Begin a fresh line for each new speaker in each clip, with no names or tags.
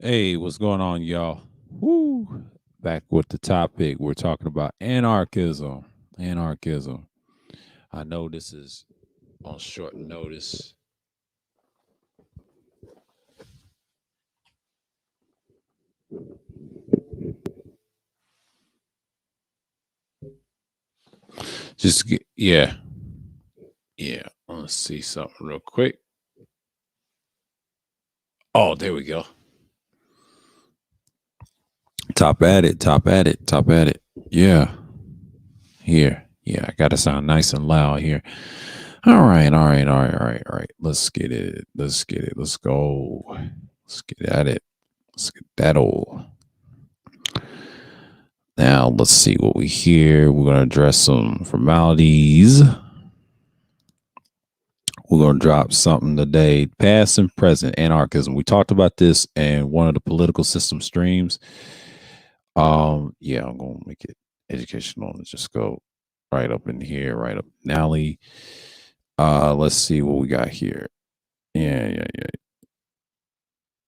Hey, what's going on, y'all? Woo! Back with the topic. We're talking about anarchism. Anarchism. I know this is on short notice. Yeah, yeah. Let's see something real quick. Oh, there we go. Top at it. Top at it. Top at it. Yeah, here. Yeah, I gotta sound nice and loud here. All right, all right, all right, all right, all right. Let's get it. Let's get it. Let's go. Let's get at it. Let's get that old. Now let's see what we hear. We're gonna address some formalities. We're gonna drop something today. Past and present anarchism. We talked about this in one of the political system streams. Yeah, I'm gonna make it educational and just go right up in here, right up in alley. Let's see what we got here. Yeah, yeah, yeah,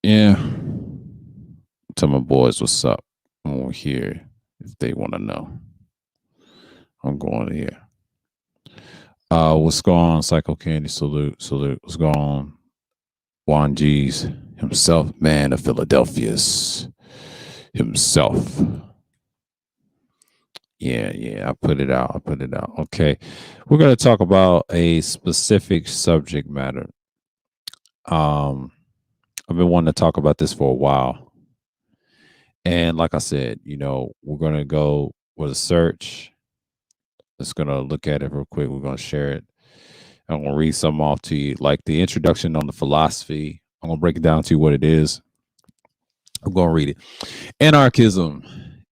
yeah. Tell my boys what's up. I'm over here if they want to know. I'm going here. What's going on? Psycho Candy, salute, salute. What's going on? Juan G's himself, man of Philadelphia's himself. Yeah, yeah, I put it out. I put it out. Okay. We're gonna talk about a specific subject matter. Um, I've been wanting to talk about this for a while. And like I said, we're gonna go with a search. Just gonna look at it real quick. We're gonna share it. I'm gonna read something off to you, like the introduction on the philosophy. I'm gonna break it down to you what it is. I'm gonna read it. Anarchism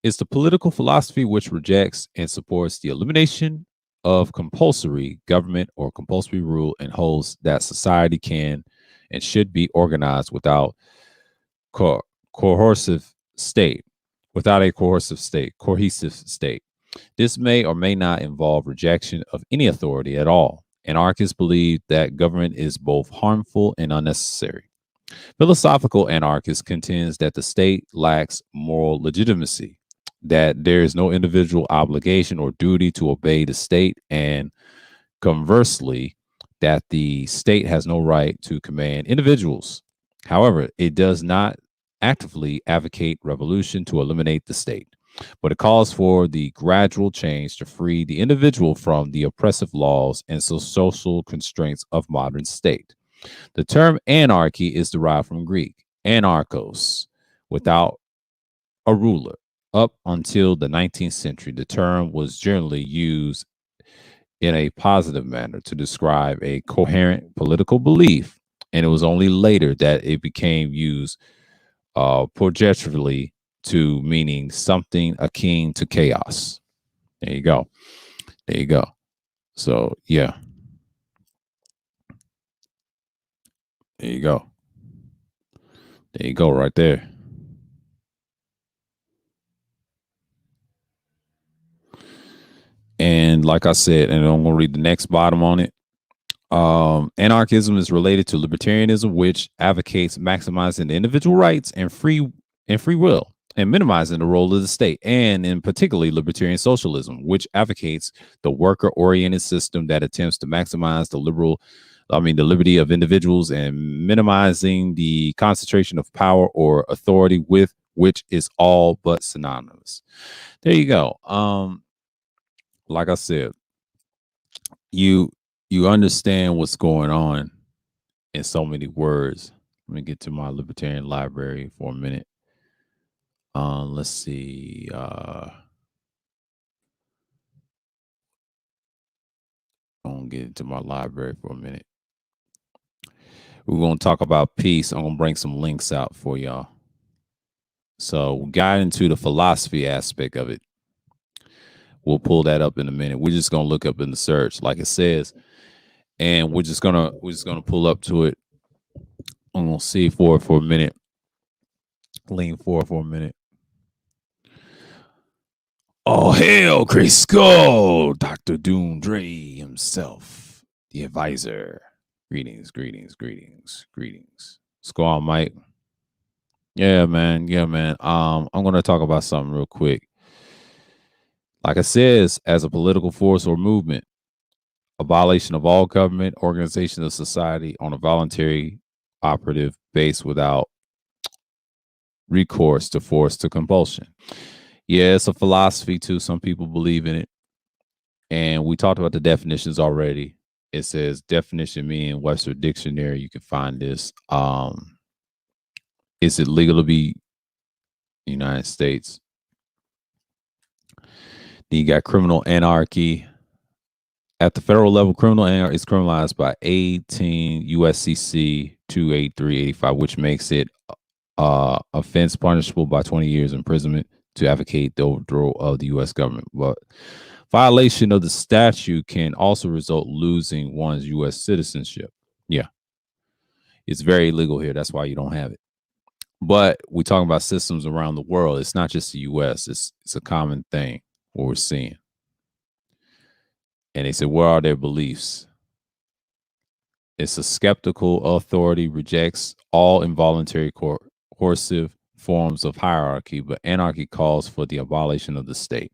is the political philosophy which rejects and supports the elimination of compulsory government or compulsory rule and holds that society can and should be organized without co- coercive state, without a cohesive state. This may or may not involve rejection of any authority at all. Anarchists believe that government is both harmful and unnecessary. Philosophical anarchist contends that the state lacks moral legitimacy, that there is no individual obligation or duty to obey the state, and conversely, that the state has no right to command individuals. However, it does not actively advocate revolution to eliminate the state, but it calls for the gradual change to free the individual from the oppressive laws and social constraints of modern state. The term anarchy is derived from Greek anarchos, without a ruler. Up until the 19th century, the term was generally used in a positive manner to describe a coherent political belief, and it was only later that it became used pejoratively to meaning something akin to chaos. There you go. There you go. So, yeah, there you go. There you go, right there. And like I said, and I'm going to read the next bottom on it. Anarchism is related to libertarianism, which advocates maximizing the individual rights and free will, and minimizing the role of the state, and in particularly libertarian socialism, which advocates the worker-oriented system that attempts to maximize the liberty of individuals and minimizing the concentration of power or authority, with which is all but synonymous. There you go. Like I said, you you understand what's going on in so many words. Let me get to my libertarian library for a minute. Let's see. I'm gonna get into my library for a minute. We're gonna talk about peace. I'm gonna bring some links out for y'all. So we got into the philosophy aspect of it. We'll pull that up in a minute. We're just gonna look up in the search, like it says, and we're just gonna pull up to it. I'm gonna see for it for a minute. Lean forward for a minute. Oh, hell, Chris Skull, Dr. Doom Dre himself, the advisor. Greetings, greetings, greetings, greetings. What's going on, Mike? Yeah, man. Yeah, man. I'm gonna talk about something real quick. Like I says, as a political force or movement, a violation of all government, organization of society on a voluntary operative base without recourse to force to compulsion. Yeah, it's a philosophy too. Some people believe in it. And we talked about the definitions already. It says definition me in Webster Dictionary. You can find this. Is it legal to be United States? Then you got criminal anarchy. At the federal level, criminal anarchy is criminalized by 18 USCC 28385, which makes it offense punishable by 20 years imprisonment to advocate the overthrow of the U.S. government. But violation of the statute can also result losing one's U.S. citizenship. Yeah, it's very illegal here. That's why you don't have it. But we're talking about systems around the world. It's not just the U.S. It's a common thing what we're seeing. And they said, where are their beliefs? It's a skeptical authority rejects all involuntary coercive forms of hierarchy, but anarchy calls for the abolition of the state,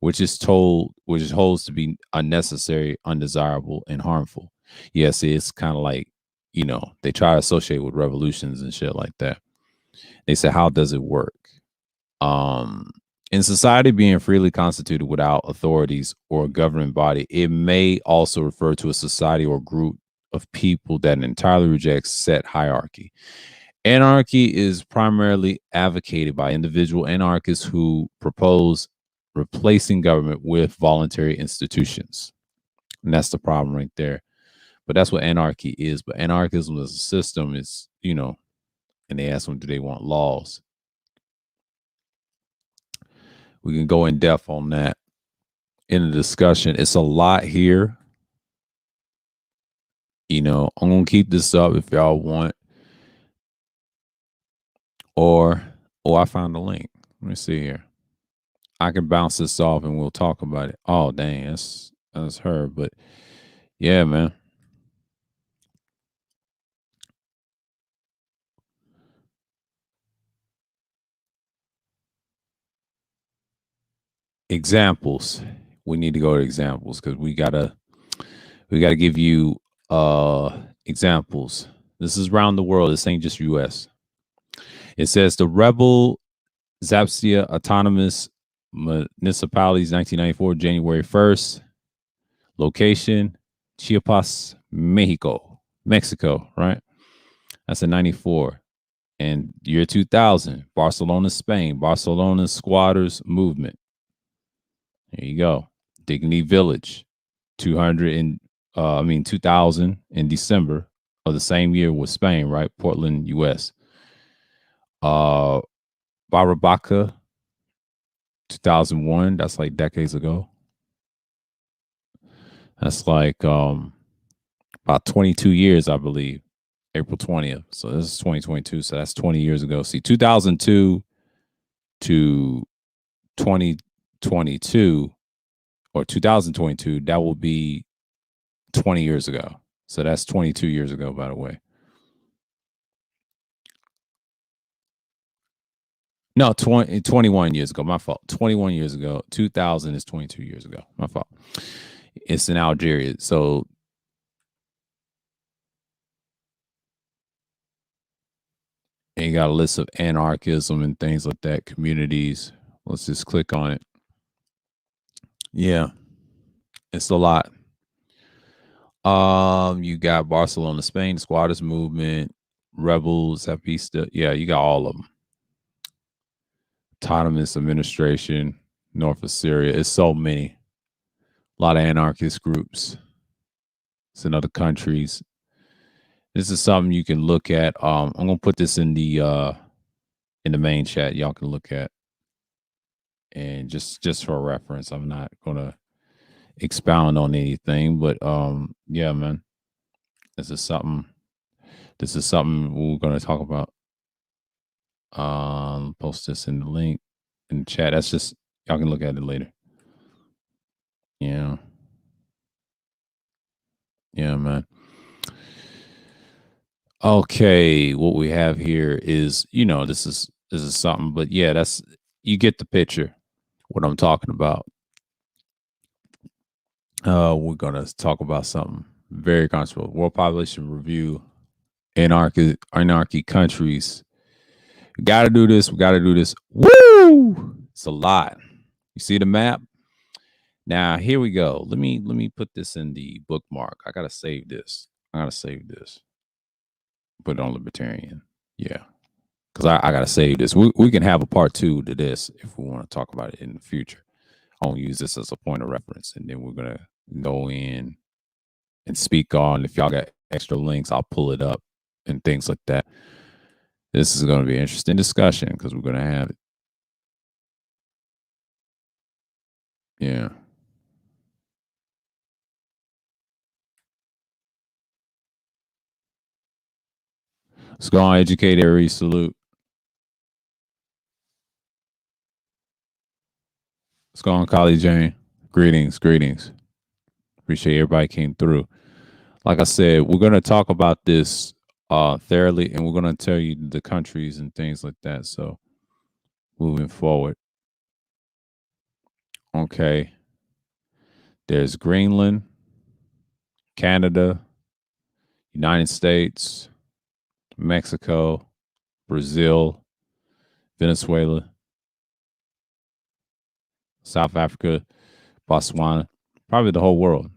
which is holds to be unnecessary, undesirable, and harmful. Yes, it's kind of like, they try to associate with revolutions and shit like that. They say, how does it work? Um, in society being freely constituted without authorities or a governing body, it may also refer to a society or group of people that entirely rejects set hierarchy. Anarchy is primarily advocated by individual anarchists who propose replacing government with voluntary institutions. And that's the problem right there. But that's what anarchy is. But anarchism as a system is, and they ask them, do they want laws? We can go in depth on that in the discussion. It's a lot here. I'm going to keep this up if y'all want. Or, I found the link. Let me see here. I can bounce this off and we'll talk about it. Oh, dang, that's her. But yeah, man. Examples. We need to go to examples because we gotta give you examples. This is around the world. This ain't just US. It says the rebel Zapsia Autonomous Municipalities 1994, January 1st. Location, Chiapas, Mexico, right? That's in 94. And year 2000, Barcelona, Spain, Barcelona Squatters Movement. There you go. Dignity Village, 2000 in December of the same year with Spain, right? Portland, US. Uh, Barabaca, 2001. That's like decades ago. That's like about 22 years, I believe. April 20th. So this is 2022. So that's 20 years ago. See, 2002 to 2022 or 2022, that will be 20 years ago. So that's 22 years ago, by the way. No, 21 years ago. My fault. 21 years ago. 2000 is 22 years ago. My fault. It's in Algeria. So and you got a list of anarchism and things like that, communities. Let's just click on it. Yeah, it's a lot. You got Barcelona, Spain, Squatters Movement, Rebels, Zapista. Yeah, you got all of them. Autonomous Administration, north of Syria. It's so many. A lot of anarchist groups. It's in other countries. This is something you can look at. I'm gonna put this in the main chat. Y'all can look at, and just for reference, I'm not gonna expound on anything, but yeah, man, this is something. This is something we're gonna talk about. Post this in the link in the chat. That's just y'all can look at it later. Yeah. Yeah, man. Okay, what we have here is, this is something, but yeah, that's you get the picture. What I'm talking about. We're gonna talk about something very controversial. World population review. Anarchy countries. We gotta do this. We gotta do this. Woo! It's a lot. You see the map? Now here we go. Let me put this in the bookmark. I gotta save this. I gotta save this. Put it on libertarian. Yeah. Because I gotta save this. We can have a part two to this if we want to talk about it in the future. I'll use this as a point of reference, and then we're gonna go in and speak on. If y'all got extra links, I'll pull it up and things like that. This is going to be an interesting discussion because we're going to have it. Yeah. Let's go on, educate Aries. Salute. Let's go on, Collie Jane. Greetings, greetings. Appreciate everybody came through. Like I said, we're going to talk about this thoroughly, and we're going to tell you the countries and things like that. So moving forward. Okay. There's Greenland, Canada, United States, Mexico, Brazil, Venezuela, South Africa, Botswana, probably the whole world.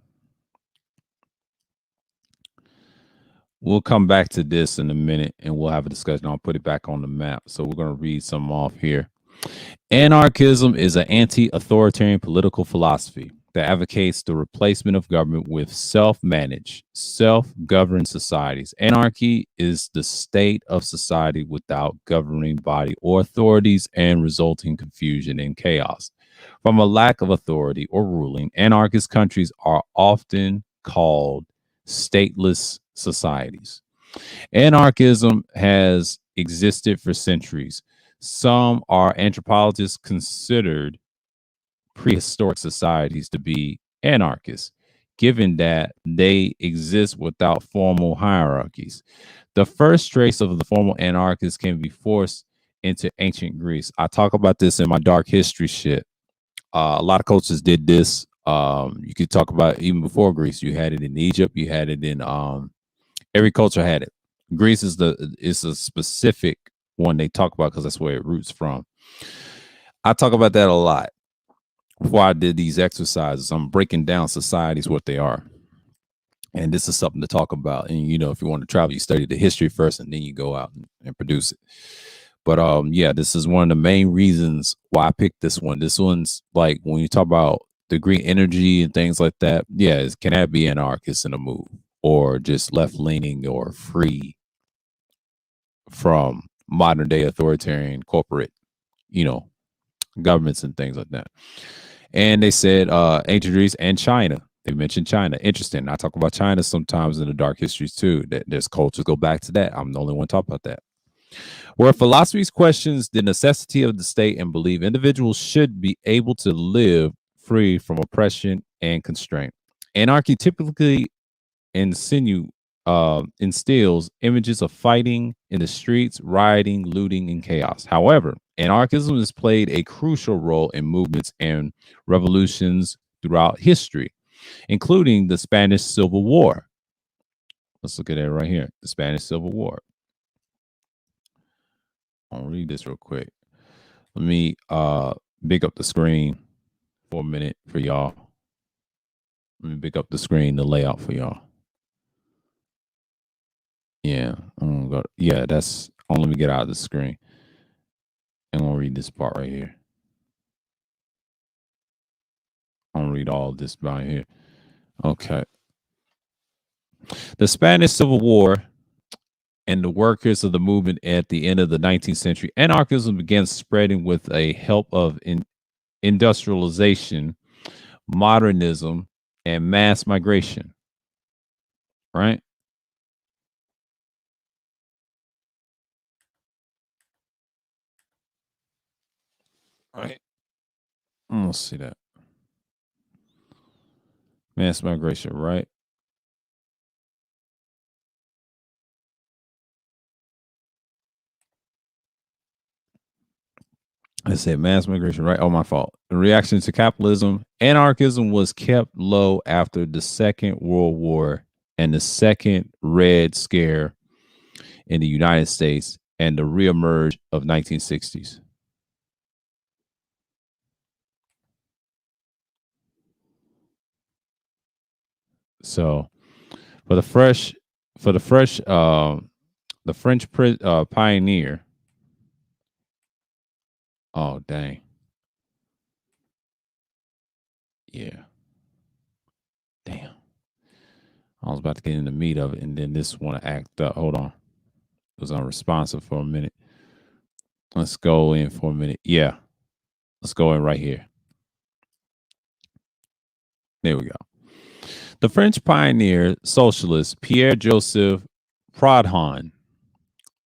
We'll come back to this in a minute and we'll have a discussion. I'll put it back on the map. So we're going to read some off here. Anarchism is an anti authoritarian political philosophy that advocates the replacement of government with self managed, self governed societies. Anarchy is the state of society without governing body or authorities and resulting confusion and chaos. From a lack of authority or ruling, anarchist countries are often called stateless societies. Anarchism has existed for centuries. Some are anthropologists considered prehistoric societies to be anarchists, given that they exist without formal hierarchies. The first trace of the formal anarchists can be forced into ancient Greece. I talk about this in my dark history shit. A lot of cultures did this. You could talk about even before Greece. You had it in Egypt. You had it in every culture had it. Greece is a specific one they talk about because that's where it roots from. I talk about that a lot. Before I did these exercises, I'm breaking down societies, what they are. And this is something to talk about. And if you want to travel, you study the history first and then you go out and produce it. But yeah, this is one of the main reasons why I picked this one. This one's like when you talk about the green energy and things like that. Yeah, can that be anarchist in a move or just left leaning or free from modern day authoritarian corporate, you know, governments and things like that. And they said ancient Greece and China. They mentioned China. Interesting. I talk about China sometimes in the dark histories too. That there's cultures go back to that. I'm the only one talk about that. Where philosophy questions the necessity of the state and believe individuals should be able to live free from oppression and constraint. Anarchy typically instills images of fighting in the streets, rioting, looting, and chaos. However, anarchism has played a crucial role in movements and revolutions throughout history, including the Spanish Civil War. Let's look at it right here, the Spanish Civil War. I'll read this real quick. Let me big up the screen for a minute for y'all. Let me big up the screen, the layout for y'all. Yeah, yeah, that's. Let me get out of the screen. I'm gonna read this part right here. I'm gonna read all this right here. Okay. The Spanish Civil War and the workers of the movement at the end of the 19th century, anarchism began spreading with a help of industrialization, modernism, and mass migration. Right? Right. Let's see that. Mass migration, right? I said mass migration, right? Oh, my fault. In reaction to capitalism, anarchism was kept low after the Second World War and the Second Red Scare in the United States and the reemerge of 1960s. So for the fresh, for the French pioneer. Oh dang, yeah, damn. I was about to get in the meat of it, and then this want to act up. Hold on, it was unresponsive for a minute. Let's go in for a minute. Yeah, let's go in right here. There we go. The French pioneer socialist Pierre Joseph Proudhon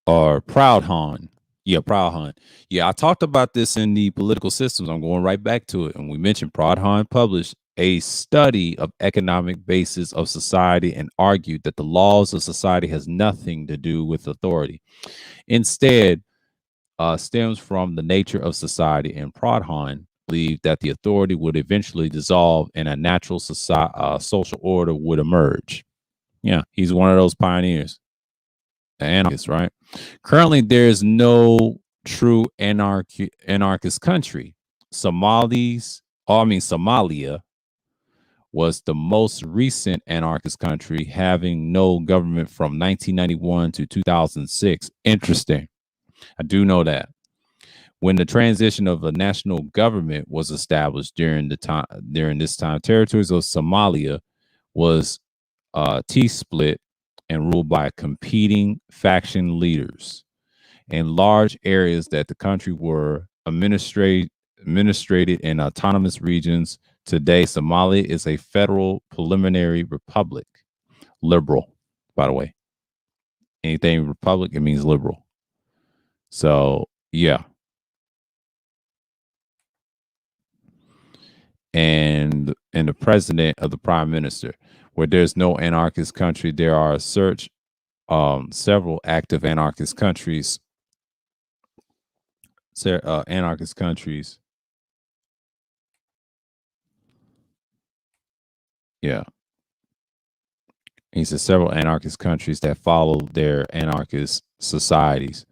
or Proudhon. Yeah, Proudhon. Yeah, I talked about this in the political systems. I'm going right back to it. And we mentioned Proudhon published a study of economic basis of society and argued that the laws of society has nothing to do with authority. Instead, stems from the nature of society, and Proudhon believed that the authority would eventually dissolve and a natural social order would emerge. Yeah, he's one of those pioneers, the anarchist, right? Currently, there is no true anarchist country. Somalia was the most recent anarchist country, having no government from 1991 to 2006. Interesting. I do know that. When the transition of a national government was established during this time, territories of Somalia was T-split and ruled by competing faction leaders. And large areas that the country were administrated in autonomous regions. Today, Somalia is a federal preliminary republic, liberal, by the way. Anything republic, it means liberal. So, yeah. And the president of the prime minister. Where there's no anarchist country, there are several active anarchist countries. Anarchist countries. Yeah. He said several anarchist countries that follow their anarchist societies.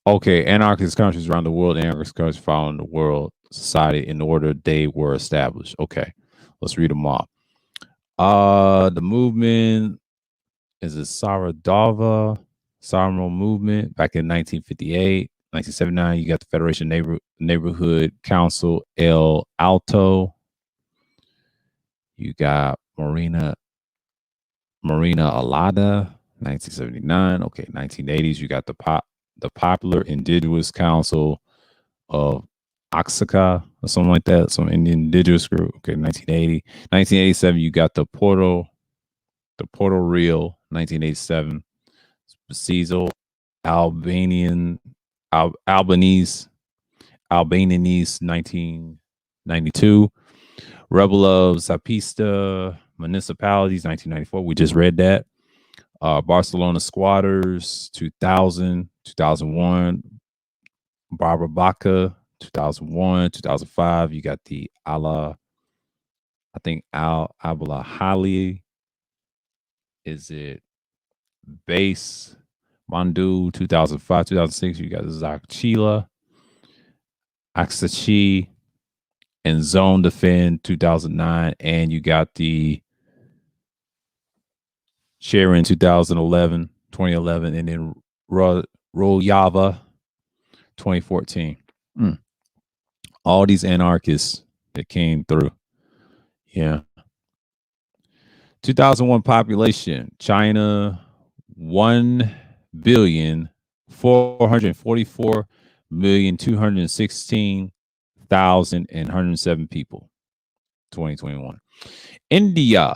Okay, anarchist countries around the world, anarchist countries following the world society in order they were established. Okay, let's read them all. The movement is a Saramov movement back in 1958. 1979, you got the Federation Neighborhood Council El Alto. You got Marina Alada, 1979. Okay, 1980s, you got the Popular Indigenous Council of Oaxaca or something like that, some Indian indigenous group. Okay, 1980. 1987, you got the Puerto Real, 1987. Cecil, Albanese, 1992. Rebel of Zapista Municipalities, 1994. We just read that. Barcelona Squatters, 2000, 2001. Barbara Baca, 2001, 2005. You got the I think Abla Hali. Is it Base Mandu, 2005, 2006? You got Zakchila, Aksachi, and Zone Defend, 2009. And you got the Sharon, 2011, and then Rojava, 2014. All these anarchists that came through. Yeah. 2001 population, China, 1,444,216,107 people. 2021. India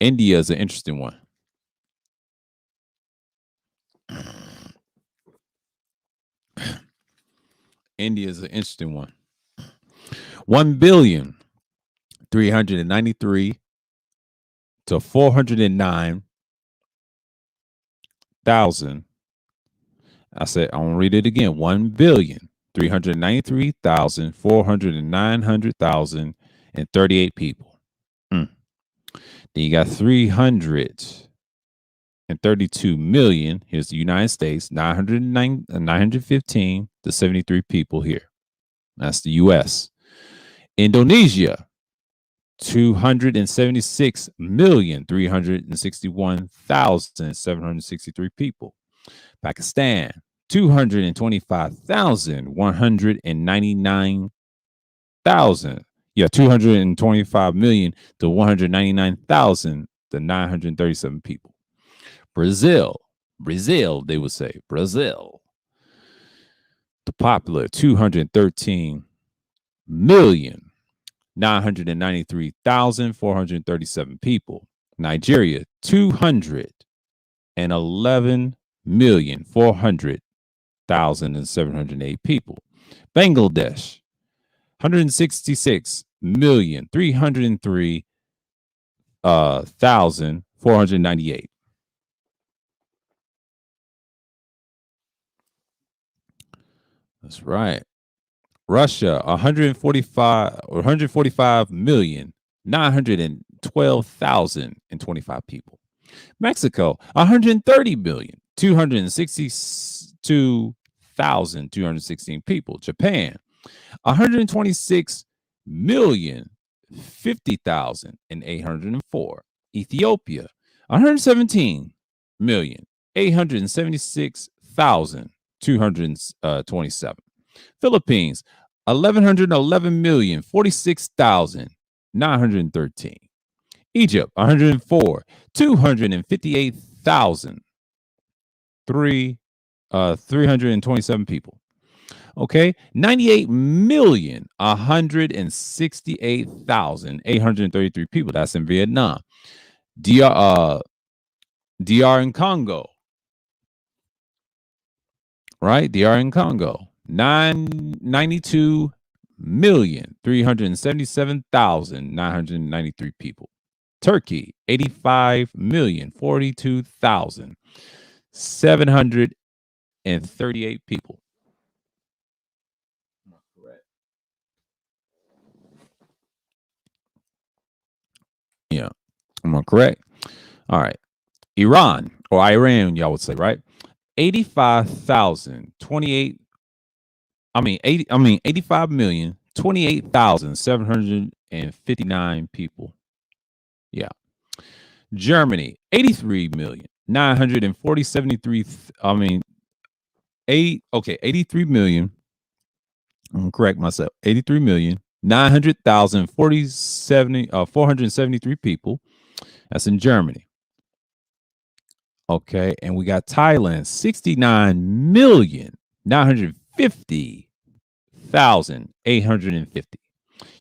is an interesting one. India is an interesting one. 1,393 to 409,000. I said, I'm gonna read it again. 1 billion 393,409,038 people. Then you got 332 million. Here's the United States, 915 to 73 people here. That's the US. Indonesia, 276,361,763 people. Pakistan, 225,199,000. Yeah, 225 million to 199,937 people. Brazil, they would say, Brazil. The popular 213,993,437 people. Nigeria, 211,400,708 people. Bangladesh, 166,303,498. That's right. Russia, 145,912,025 people. Mexico, 130,262,216 people. Japan, 126,050,804. Ethiopia, 117,876,227. Philippines, 1,111,046,913. Egypt, 104,258,327 people. Okay, 98,168,833 people. That's in Vietnam. DR in Congo, right? DR in Congo, 92,377,993 people. Turkey, 85,042,738 people. Yeah, am I correct? All right. Iran, or Iran, y'all would say, right? 85,028. 85,028,759 people. Yeah. Germany, 83,940,73. 83 million. I'm gonna correct myself. 83,900,473 people. That's in Germany. Okay, and we got Thailand, 69,950,850.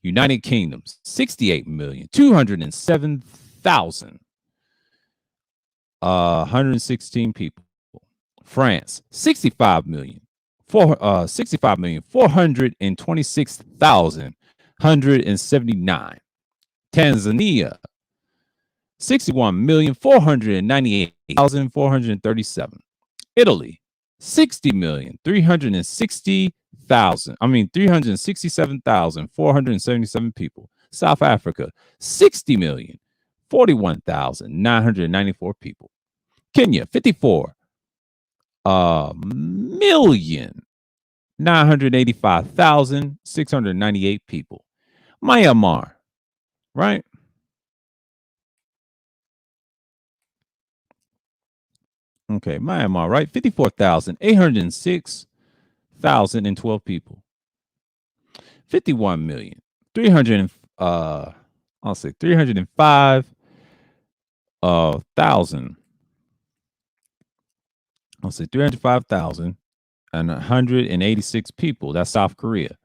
United Kingdom, 68,207,116 people. France, 65,426,179. Tanzania, 61,498,437. Italy, 367,477 people. South Africa, 60,041,994 people. Kenya, 54,985,698 people. Myanmar, right? Okay, Myanmar, right? 54,806,012 people. 51,300,000. I'll say 305,000. I'll say 305,186 people. That's South Korea.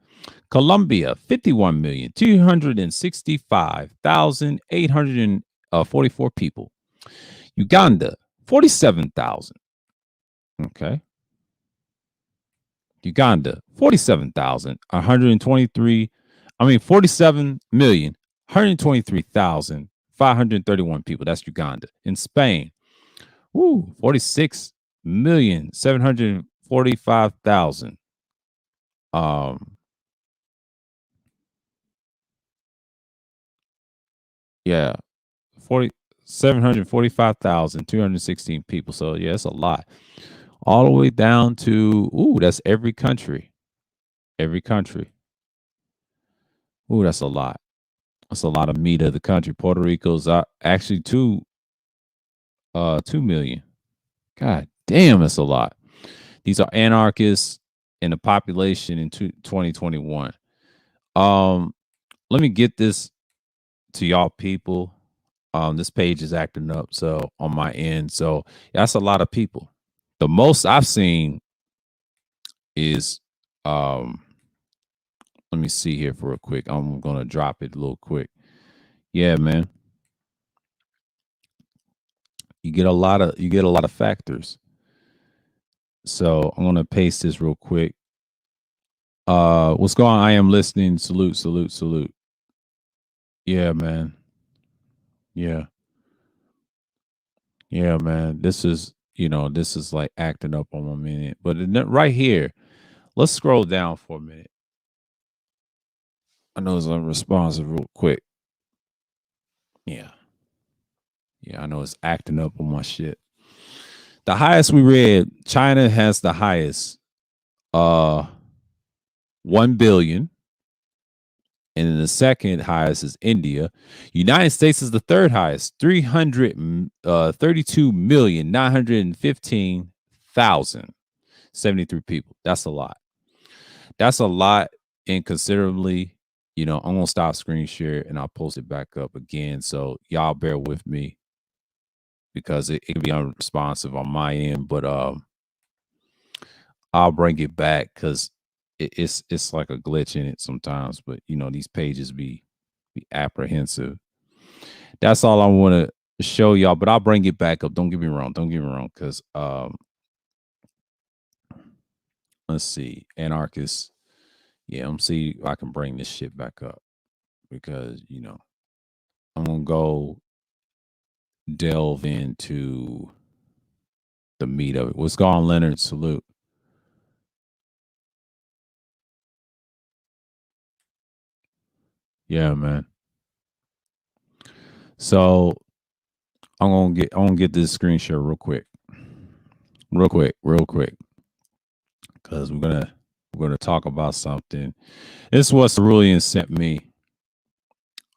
Colombia, 51,265,844 people. Uganda, 47,000. Okay. Uganda, 47,123. 47,123,531 people. That's Uganda. In Spain, 46,745,000. Um, yeah, 745,216 people. So yeah, it's a lot. All the way down to that's every country. Every country. That's a lot. That's a lot of meat of the country. Puerto Rico's actually 2 million. God damn, that's a lot. These are anarchists in the population in 2021. Let me get this to y'all people. This page is acting up so on my end. So that's a lot of people. The most I've seen is let me see here for a quick. I'm gonna drop it a little quick. Yeah, man. You get a lot of factors. So I'm gonna paste this real quick. What's going on? I am listening. Salute, salute, salute. Yeah, man. Yeah. Yeah, man. This is like acting up on 1 minute. But right here, let's scroll down for a minute. I know it's unresponsive real quick. Yeah. Yeah, I know it's acting up on my shit. The highest we read, China has the highest, 1 billion. And then the second highest is India. United States is the third highest, 332,915,073 people. That's a lot. That's a lot inconsiderably. I'm gonna stop screen share and I'll post it back up again. So y'all bear with me because it can be unresponsive on my end, but I'll bring it back because it's like a glitch in it sometimes. But these pages be apprehensive. That's all I want to show y'all, but I'll bring it back up. Don't get me wrong. Don't get me wrong, because let's see, anarchists. Yeah, I'm see if I can bring this shit back up because I'm gonna go delve into the meat of it. What's going on, Leonard? Salute. Yeah, man. So I'm gonna get this screen share real quick, because we're gonna talk about something. This is what Cerulean sent me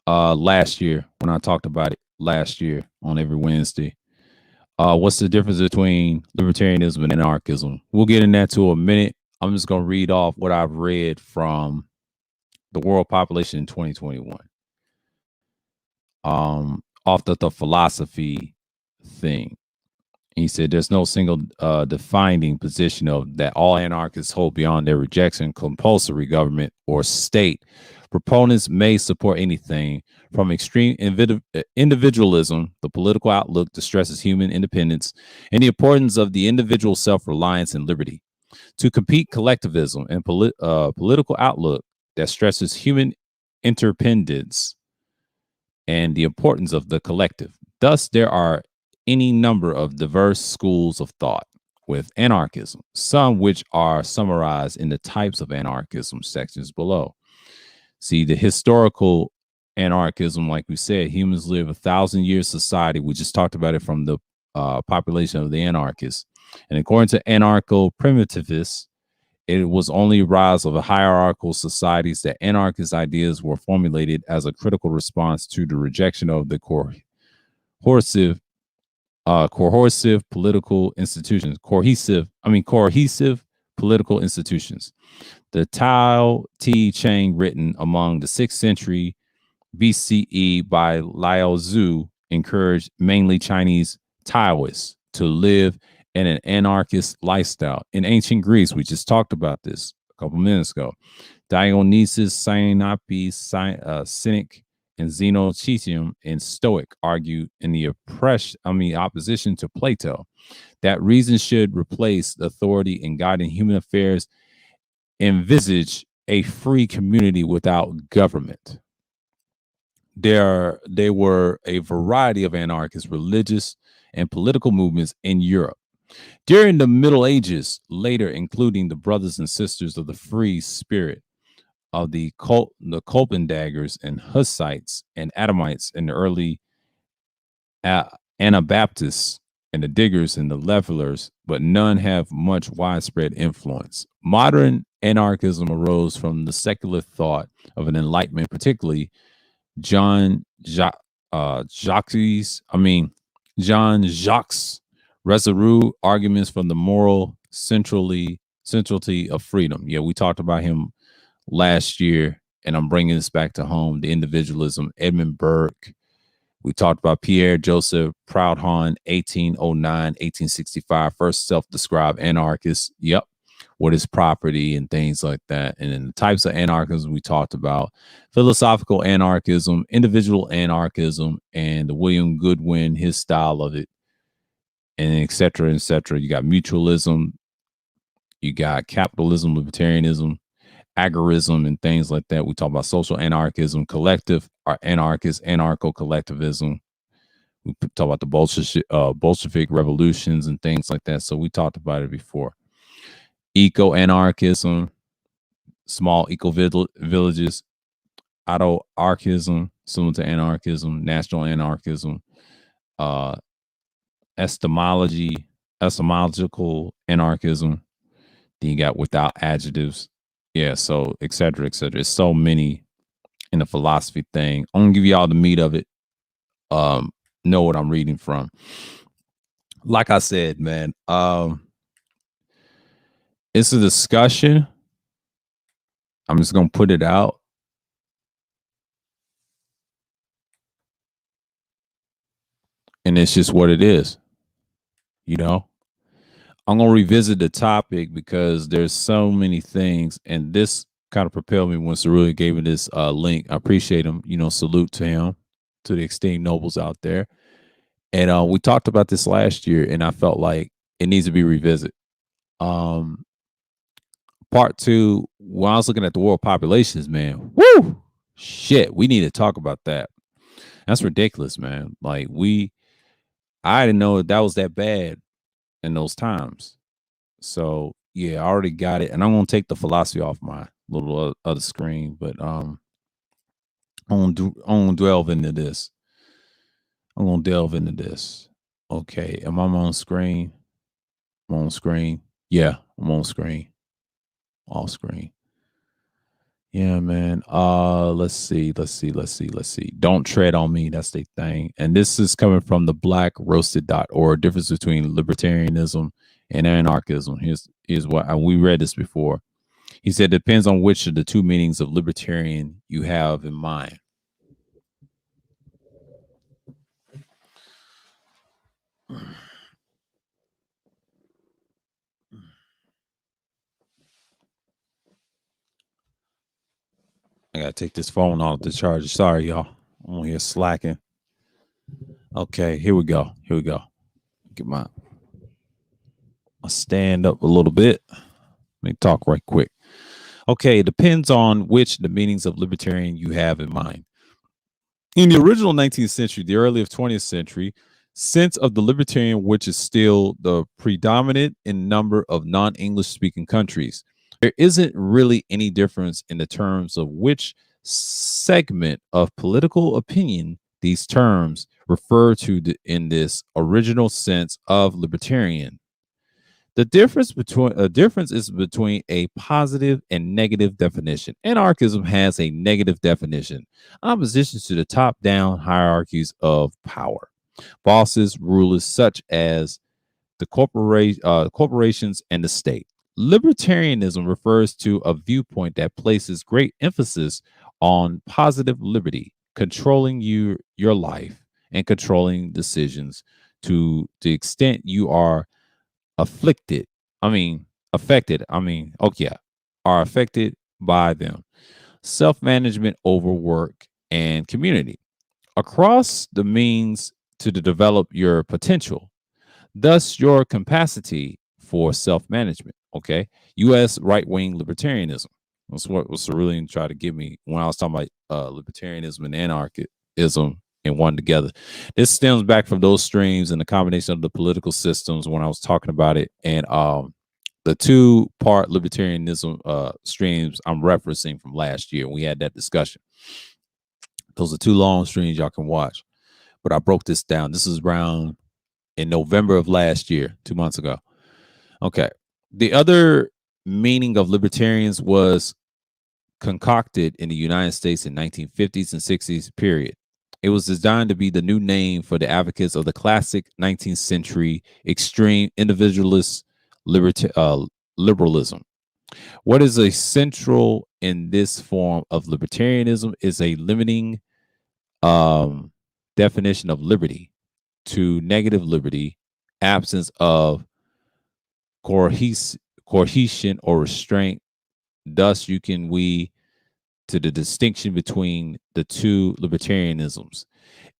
last year when I talked about it last year on every Wednesday. What's the difference between libertarianism and anarchism? We'll get in that to a minute. I'm just gonna read off what I've read from the world population in 2021. Off the philosophy thing. He said there's no single defining position of that all anarchists hold beyond their rejection compulsory government or state. Proponents may support anything from extreme individualism, the political outlook that stresses human independence and the importance of the individual self-reliance and liberty, to compete collectivism and political outlook that stresses human interdependence and the importance of the collective. Thus, there are any number of diverse schools of thought with anarchism, some which are summarized in the types of anarchism sections below. See, the historical anarchism, like we said, humans live 1,000 year society. We just talked about it from the population of the anarchists. And according to anarcho primitivists, it was only rise of a hierarchical societies that anarchist ideas were formulated as a critical response to the rejection of the coercive political institutions, cohesive political institutions. The Tao Te Ching, written among the 6th century BCE by Lao Tzu, encouraged mainly Chinese Taoists to live in an anarchist lifestyle. In ancient Greece, we just talked about this a couple minutes ago. Dionysius, Sinopes, Cynic, and Xenocritium and Stoic argued in the opposition to Plato that reason should replace the authority in guiding human affairs, envisage a free community without government. There were a variety of anarchist religious and political movements in Europe. During the Middle Ages, later including the brothers and sisters of the free spirit of the Copendaggers and Hussites and Adamites and the early Anabaptists and the Diggers and the Levelers, but none have much widespread influence. Modern anarchism arose from the secular thought of an enlightenment, particularly John Jacques, John Jacques Reserue arguments from the moral centrality of freedom. Yeah, we talked about him last year, and I'm bringing this back to home. The individualism, Edmund Burke. We talked about Pierre Joseph Proudhon, 1809, 1865, first self-described anarchist. Yep. What is property and things like that. And then the types of anarchism we talked about: philosophical anarchism, individual anarchism, and the William Goodwin, his style of it, and et cetera, et cetera. You got mutualism, you got capitalism, libertarianism, agorism, and things like that. We talk about social anarchism, collective anarchist, anarcho-collectivism. We talk about the Bolshevik revolutions and things like that. So we talked about it before. Eco-anarchism, small eco-villages, auto-archism, similar to anarchism, national anarchism, epistemological anarchism. Then you got without adjectives. Yeah, so et cetera, et cetera. There's so many in the philosophy thing. I'm gonna give you all the meat of it. Know what I'm reading from. Like I said, man, it's a discussion. I'm just gonna put it out. And it's just what it is. You know? I'm gonna revisit the topic because there's so many things, and this kind of propelled me when Cerulli gave me this link. I appreciate him. Salute to him, to the esteemed nobles out there. And we talked about this last year, and I felt like it needs to be revisited. Part two, when I was looking at the world populations, man, woo, shit, we need to talk about that. That's ridiculous, man. Like I didn't know that was that bad in those times. So yeah, I already got it, and I'm gonna take the philosophy off my little other screen, but I'm gonna delve into this. I'm gonna delve into this. Okay, am I on screen? I'm on screen. Yeah, I'm on screen. Off screen. Yeah, man. Let's see. Don't tread on me. That's the thing. And this is coming from the blackroasted.org. Difference between libertarianism and anarchism. Here's what we read this before. He said it depends on which of the two meanings of libertarian you have in mind. I gotta take this phone off the charger. Sorry, y'all. I'm on here slacking. Okay, here we go. Get my stand up a little bit. Let me talk right quick. Okay, it depends on which the meanings of libertarian you have in mind. In the original 19th century, the early 20th century, sense of the libertarian, which is still the predominant in number of non-English speaking countries. There isn't really any difference in the terms of which segment of political opinion these terms refer to in this original sense of libertarian. The difference is between a positive and negative definition. Anarchism has a negative definition, opposition to the top-down hierarchies of power, bosses, rulers such as the corporations and the state. Libertarianism refers to a viewpoint that places great emphasis on positive liberty, controlling your life and controlling decisions to the extent you are affected are affected by them. Self-management over work and community. Across the means to develop your potential, thus your capacity for self-management. Okay. U.S. right-wing libertarianism. That's what was really trying to give me when I was talking about libertarianism and anarchism in one together. This stems back from those streams and the combination of the political systems when I was talking about it. And the two-part libertarianism streams I'm referencing from last year. We had that discussion. Those are two long streams y'all can watch. But I broke this down. This is around in November of last year, 2 months ago. Okay. The other meaning of libertarians was concocted in the United States in 1950s and 60s period. It was designed to be the new name for the advocates of the classic 19th century extreme individualist liberalism. What is essential in this form of libertarianism is a limiting definition of liberty to negative liberty, absence of cohesion or restraint. Thus, you can to the distinction between the two libertarianisms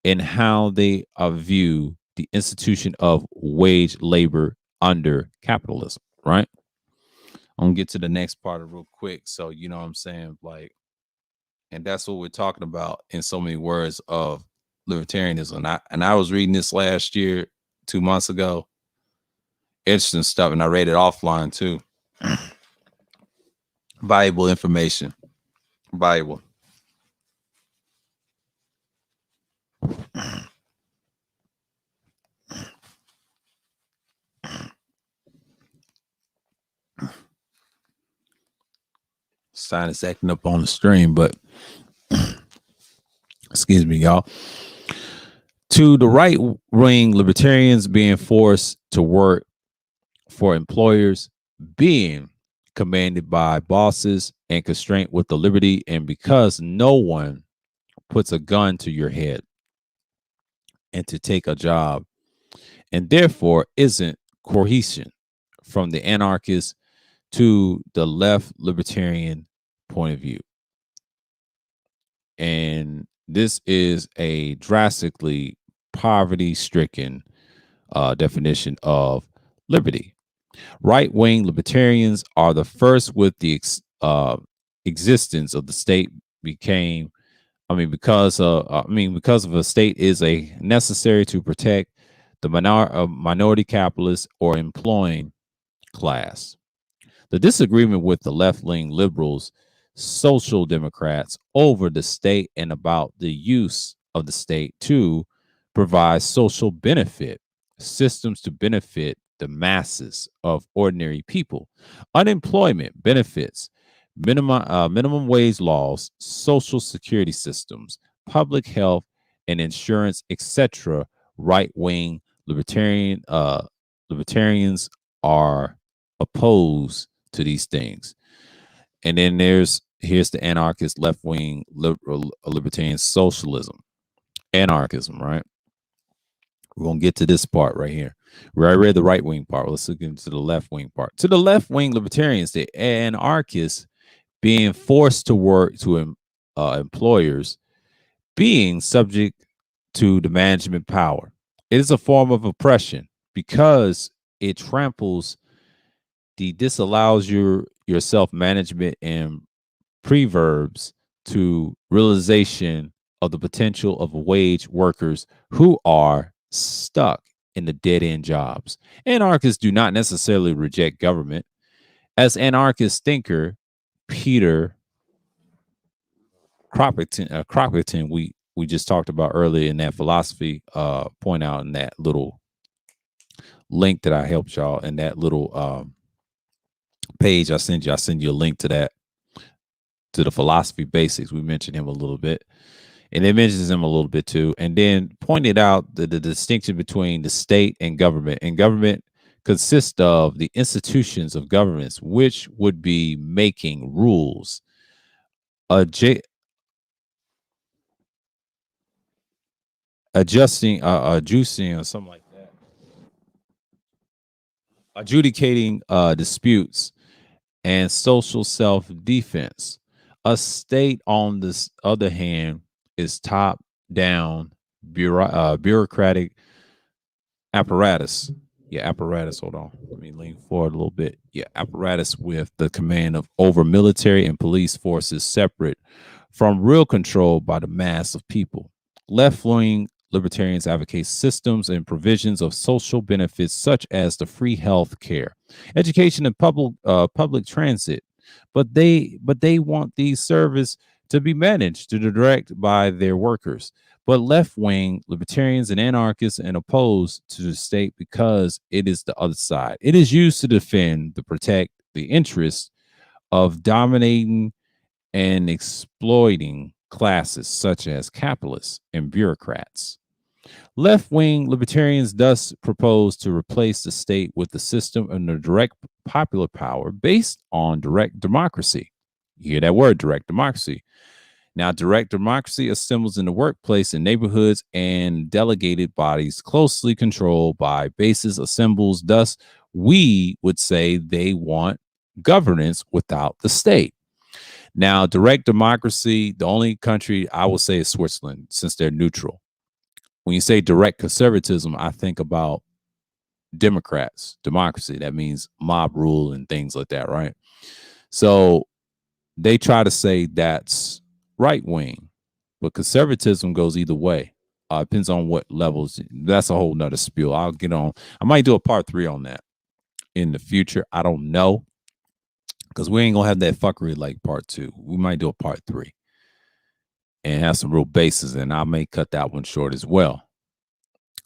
and how they view the institution of wage labor under capitalism, right? I'm gonna get to the next part of real quick. So, you know what I'm saying? Like, and that's what we're talking about in so many words of libertarianism. And I was reading this last year, 2 months ago. Interesting stuff. And I read it offline too. Valuable information. Valuable. Sign is acting up on the stream, but excuse me, y'all. To the right wing libertarians being forced to work for employers, being commanded by bosses and constrained with the liberty, and because no one puts a gun to your head and to take a job, and therefore isn't cohesion from the anarchist to the left libertarian point of view. And this is a drastically poverty-stricken definition of liberty. Right-wing libertarians are the first with the existence of the state because of a state is a necessary to protect the minority capitalist or employing class. The disagreement with the left-wing liberals, social democrats over the state and about the use of the state to provide social benefit systems to benefit the masses of ordinary people, unemployment benefits, minimum wage laws, social security systems, public health and insurance, etc. Right-wing libertarians are opposed to these things. And then here's the anarchist left-wing libertarian socialism, anarchism, right? We're going to get to this part right here. Where I read the right-wing part. Let's look into the left-wing part. To the left-wing libertarians, the anarchists being forced to work to employers, being subject to the management power. It is a form of oppression because it disallows your self-management and preverbs to realization of the potential of wage workers who are stuck in the dead-end jobs. Anarchists do not necessarily reject government. As anarchist thinker Peter Kropotkin, we just talked about earlier in that philosophy point out in that little link that I helped y'all in that little page I send you a link to that, to the philosophy basics. We mentioned him a little bit, and it mentions him a little bit too, and then pointed out the distinction between the state and government. And government consists of the institutions of governments, which would be making rules, adjusting, or something like that, adjudicating disputes, and social self-defense. A state, on this other hand, is top-down bureaucratic apparatus. Yeah, apparatus. Hold on. Let me lean forward a little bit. Yeah, apparatus with the command of over military and police forces separate from real control by the mass of people. Left-wing libertarians advocate systems and provisions of social benefits such as the free health care, education, and public transit. But they want these services to be managed to direct by their workers. But left-wing libertarians and anarchists and opposed to the state because it is the other side. It is used to defend, to protect the interests of dominating and exploiting classes such as capitalists and bureaucrats. Left wing libertarians thus propose to replace the state with a system of direct popular power based on direct democracy. You hear that word, direct democracy. Now, direct democracy assembles in the workplace and neighborhoods and delegated bodies closely controlled by bases assembles. Thus, we would say they want governance without the state. Now, direct democracy, the only country I will say is Switzerland, since they're neutral. When you say direct conservatism, I think about Democrats, democracy. That means mob rule and things like that, right? So they try to say that's right wing, but conservatism goes either way. Depends on what levels. That's a whole nother spiel. I'll get on. I might do a part 3 on that in the future. I don't know, because we ain't gonna have that fuckery like part 2. We might do a part 3 and have some real bases, and I may cut that one short as well.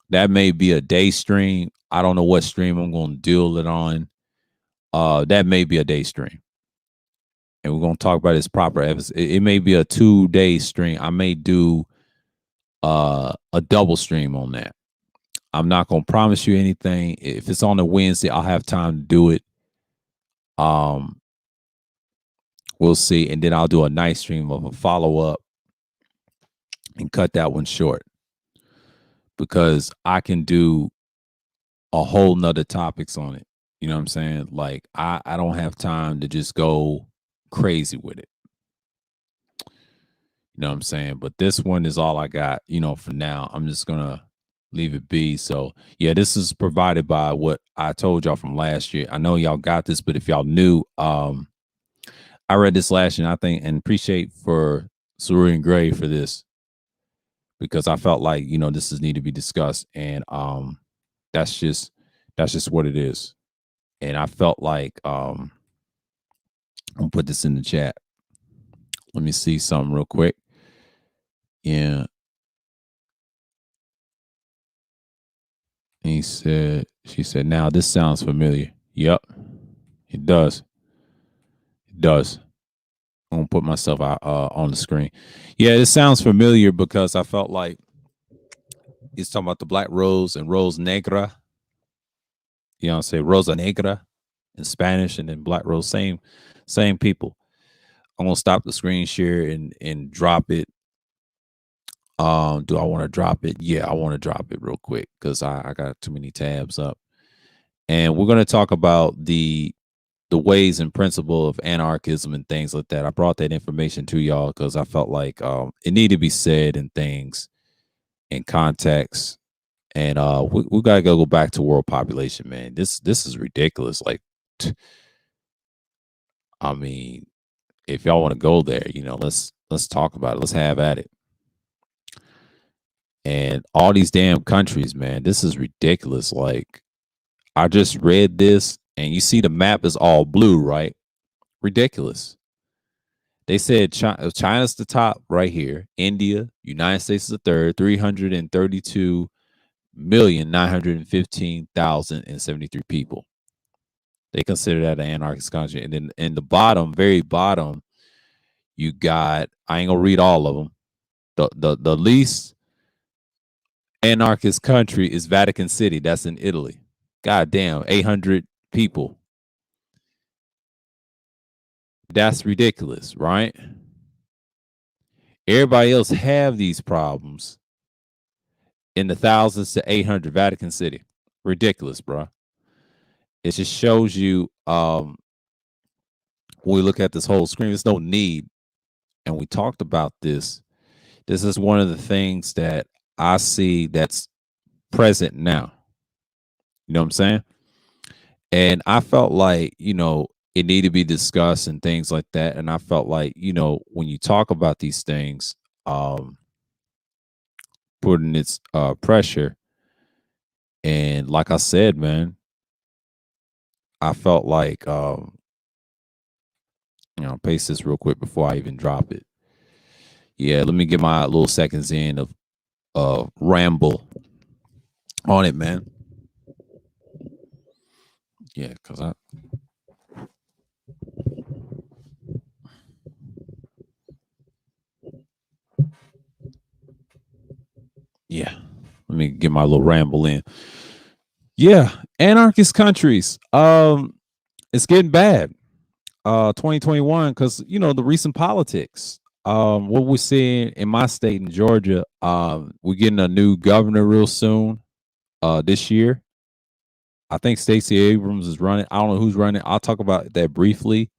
That may be a day stream. I don't know what stream I'm going to deal it on. That may be a day stream, and we're going to talk about this proper episode. It may be a 2-day stream. I may do a double stream on that. I'm not going to promise you anything. If it's on a Wednesday, I'll have time to do it. We'll see, and then I'll do a night stream of a follow up and cut that one short, because I can do a whole nother topics on it. You know what I'm saying? Like I don't have time to just go crazy with it. You know what I'm saying? But this one is all I got, for now. I'm just gonna leave it be. So yeah, this is provided by what I told y'all from last year. I know y'all got this, but if y'all knew, I read this last year, and I think and appreciate for Sururi and Gray for this, because I felt like, this is need to be discussed. And that's just what it is. And I felt like I'm gonna put this in the chat. Let me see something real quick. Yeah. She said, now this sounds familiar. Yep, it does. It does. I'm gonna put myself out on the screen. Yeah, it sounds familiar because I felt like he's talking about the Black Rose and Rose Negra. Say Rosa Negra in Spanish, and then Black Rose, same people. I'm gonna stop the screen share and drop it. Do I want to drop it? Yeah, I want to drop it real quick because I got too many tabs up. And we're gonna talk about the ways and principle of anarchism and things like that. I brought that information to y'all because I felt like it needed to be said and things in context. And we gotta go back to world population, man. This is ridiculous. Like, I mean, if y'all want to go there, let's talk about it. Let's have at it. And all these damn countries, man, this is ridiculous. Like, I just read this, and you see the map is all blue, right? Ridiculous. They said China's the top right here. India, United States is the third, 332,915,073 people. They consider that an anarchist country. And then in the bottom, very bottom, you got, I ain't gonna read all of them. The least anarchist country is Vatican City. That's in Italy. God damn, 800 people. That's ridiculous, right? Everybody else have these problems in the thousands to 800. Vatican City. Ridiculous, bro. It just shows you when we look at this whole screen, there's no need. And we talked about this. This is one of the things that I see that's present now. You know what I'm saying? And I felt like, it needed to be discussed and things like that. And I felt like, when you talk about these things, putting its pressure. And like I said, man, I felt like paste this real quick before I even drop it. Yeah, let me get my little seconds in of ramble on it, man. Yeah, because yeah, let me get my little ramble in. Yeah, anarchist countries. It's getting bad. 2021, because the recent politics. What we're seeing in my state in Georgia, we're getting a new governor real soon. This year, I think Stacey Abrams is running. I don't know who's running. I'll talk about that briefly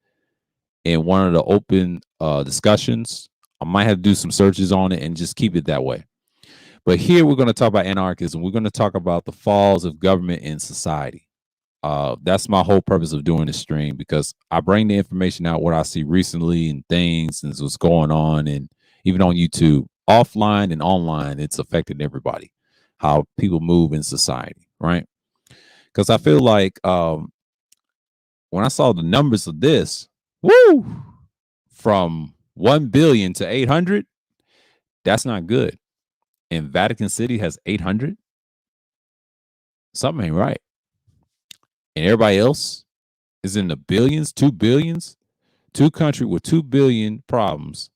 in one of the open discussions. I might have to do some searches on it and just keep it that way. But here we're going to talk about anarchism. We're going to talk about the falls of government in society. That's my whole purpose of doing this stream, because I bring the information out what I see recently and things and what's going on, and even on YouTube, offline and online, it's affecting everybody, how people move in society, right? Because I feel like when I saw the numbers of this, woo, from 1 billion to 800, that's not good. And Vatican City has 800. Something ain't right. And everybody else is in the billions, 2 billions. Two country with 2 billion problems,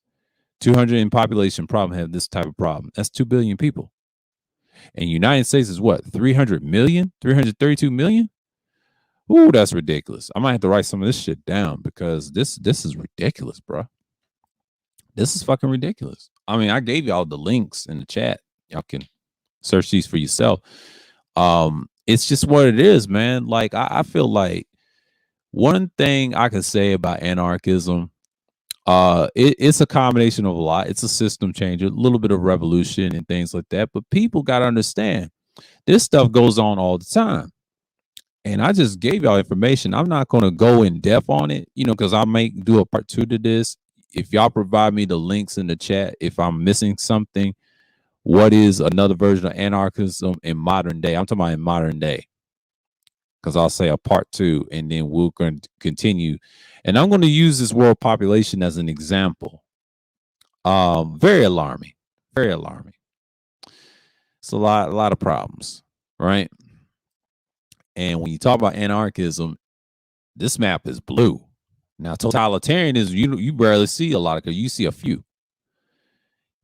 200 in population problem have this type of problem. That's 2 billion people. And United States is what, 300 million, 332 million? Ooh, that's ridiculous. I might have to write some of this shit down, because this is ridiculous, bro. This is fucking ridiculous. I mean, I gave y'all the links in the chat. Y'all can search these for yourself. It's just what it is, man. Like, I feel like one thing I can say about anarchism, it's a combination of a lot. It's a system changer, a little bit of revolution and things like that. But people got to understand, this stuff goes on all the time. And I just gave y'all information. I'm not going to go in depth on it, because I may do a part 2 to this. If y'all provide me the links in the chat, if I'm missing something, what is another version of anarchism in modern day? I'm talking about in modern day, because I'll say a part 2, and then we're going to continue. And I'm going to use this world population as an example. Very alarming, very alarming. It's a lot of problems, right? And when you talk about anarchism, this map is blue. Now, totalitarianism, you barely see a lot of, you see a few.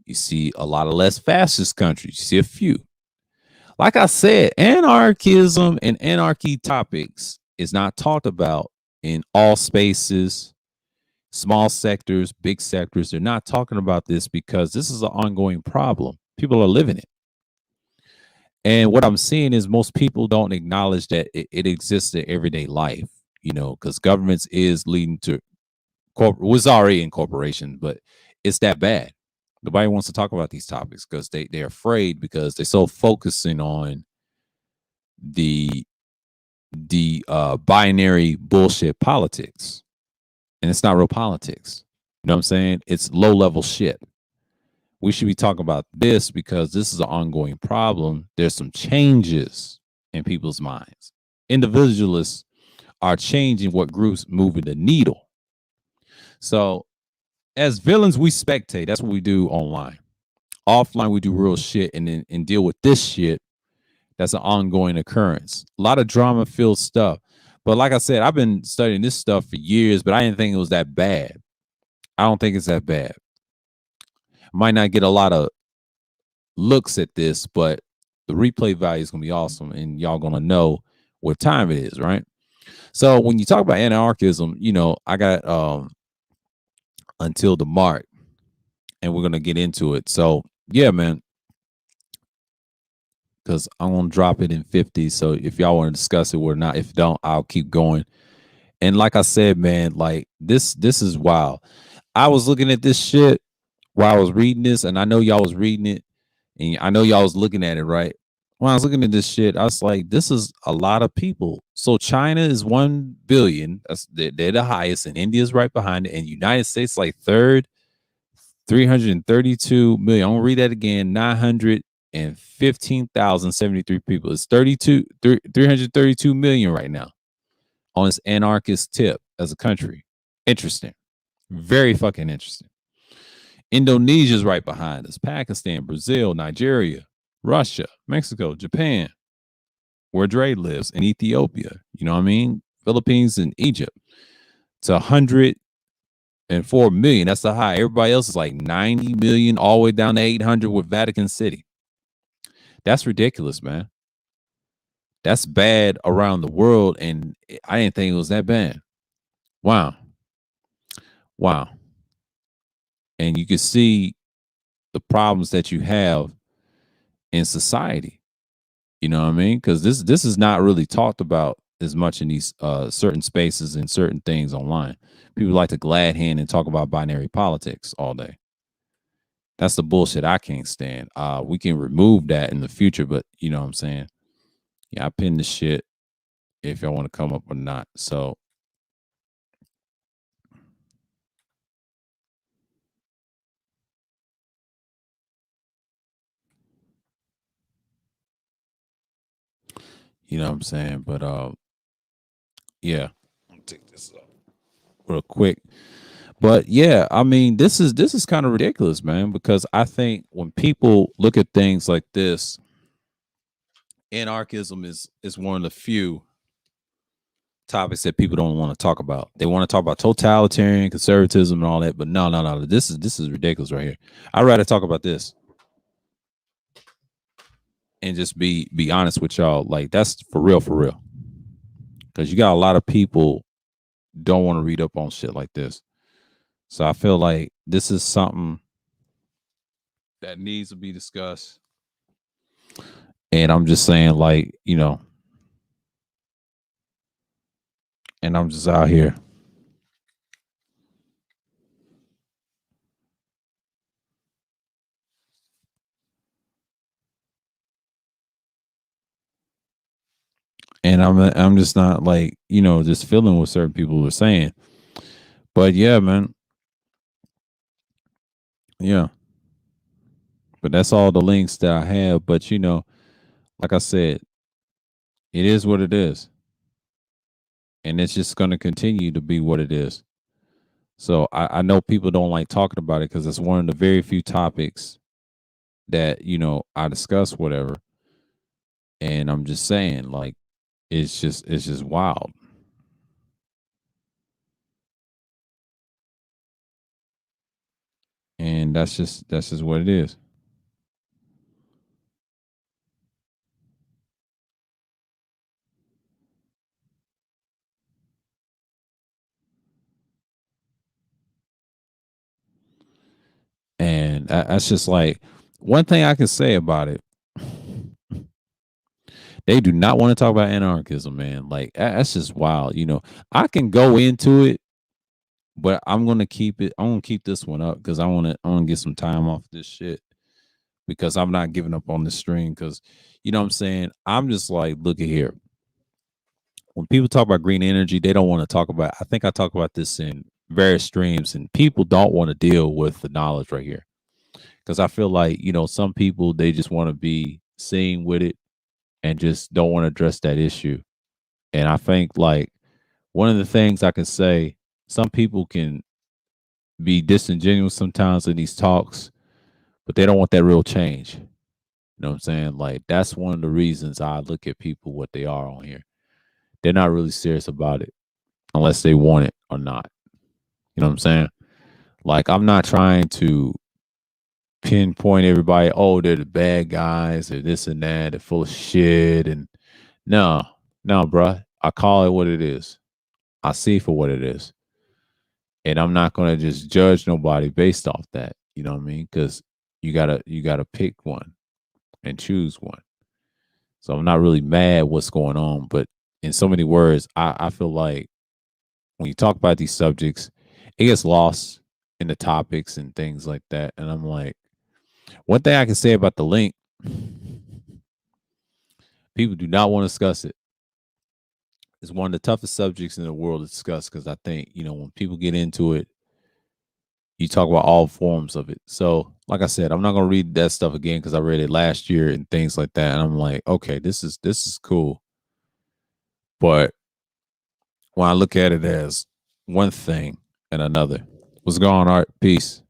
You see a lot of less fascist countries. You see a few. Like I said, anarchism and anarchy topics is not talked about in all spaces, small sectors, big sectors. They're not talking about this because this is an ongoing problem. People are living it. And what I'm seeing is most people don't acknowledge that it exists in everyday life, because governments is leading to was already in corporation, but it's that bad. Nobody wants to talk about these topics because they're afraid, because they're so focusing on the binary bullshit politics. And it's not real politics. You know what I'm saying? It's low level shit. We should be talking about this because this is an ongoing problem. There's some changes in people's minds. Individualists are changing what groups moving the needle. So as villains, we spectate. That's what we do online. Offline, we do real shit and deal with this shit. That's an ongoing occurrence. A lot of drama filled stuff. But like I said, I've been studying this stuff for years, but I didn't think it was that bad. I don't think it's that bad. Might not get a lot of looks at this, but the replay value is going to be awesome, and y'all going to know what time it is, right? So when you talk about anarchism, I got until the mark, and we're going to get into it. So yeah, man, because I'm going to drop it in 50. So if y'all want to discuss it or not, if don't, I'll keep going. And like I said, man, like this is wild. I was looking at this shit while I was reading this, and I know y'all was reading it, and I know y'all was looking at it, right? When I was looking at this shit, I was like, this is a lot of people. So China is 1 billion. They're the highest, and India's right behind it, and United States like third, 332 million. I'm gonna read that again, 900 and 15,073 people. It's 332 million right now on its anarchist tip as a country. Interesting. Very fucking interesting. Indonesia's right behind us. Pakistan, Brazil, Nigeria, Russia, Mexico, Japan, where Dre lives, in Ethiopia. You know what I mean? Philippines and Egypt. It's 104 million. That's the high. Everybody else is like 90 million, all the way down to 800 with Vatican City. That's ridiculous, man. That's bad around the world, and I didn't think it was that bad. Wow. Wow. And you can see the problems that you have in society. You know what I mean? Because this is not really talked about as much in these certain spaces and certain things online. People like to glad hand and talk about binary politics all day. That's the bullshit I can't stand. We can remove that in the future, but you know what I'm saying? Yeah, I pinned the shit if y'all want to come up or not. So you know what I'm saying? But yeah. I'll take this up real quick. But yeah, I mean, this is kind of ridiculous, man, because I think when people look at things like this, anarchism is one of the few topics that people don't want to talk about. They want to talk about totalitarian conservatism and all that, but no. This is ridiculous right here. I'd rather talk about this and just be honest with y'all. Like that's for real, because you got a lot of people don't want to read up on shit like this. So I feel like this is something that needs to be discussed. And I'm just saying, like, you know, and I'm just out here. And I'm just not like, you know, just feeling what certain people were saying. But yeah, man. Yeah. But that's all the links that I have. But you know, like I said, it is what it is. And it's just gonna continue to be what it is. So I know people don't like talking about it because it's one of the very few topics that, you know, I discuss, whatever. And I'm just saying, like, it's just wild. And that's just what it is. And that's just like one thing I can say about it. They do not want to talk about anarchism, man. Like that's just wild. You know, I can go into it, but I'm gonna keep it. I'm gonna keep this one up because I want to get some time off this shit because I'm not giving up on the stream because you know what I'm saying. I'm just like, look at here. When people talk about green energy, they don't want to talk about. I think I talk about this in various streams, and people don't want to deal with the knowledge right here because I feel like you know some people they just want to be seen with it and just don't want to address that issue. And I think like one of the things I can say, some people can be disingenuous sometimes in these talks, but they don't want that real change. You know what I'm saying? Like that's one of the reasons I look at people what they are on here. They're not really serious about it unless they want it or not. You know what I'm saying? Like I'm not trying to pinpoint everybody, oh, they're the bad guys, they're this and that, they're full of shit. And no, no, bruh. I call it what it is. I see for what it is. And I'm not gonna just judge nobody based off that. You know what I mean? Because you gotta pick one and choose one. So I'm not really mad what's going on, but in so many words, I feel like when you talk about these subjects, it gets lost in the topics and things like that. And I'm like, one thing I can say about the link, people do not want to discuss it. It's one of the toughest subjects in the world to discuss because I think, you know, when people get into it, you talk about all forms of it. So, like I said, I'm not gonna read that stuff again because I read it last year and things like that. And I'm like, okay, this is cool. But when I look at it as one thing and another, what's going on, Art? Peace.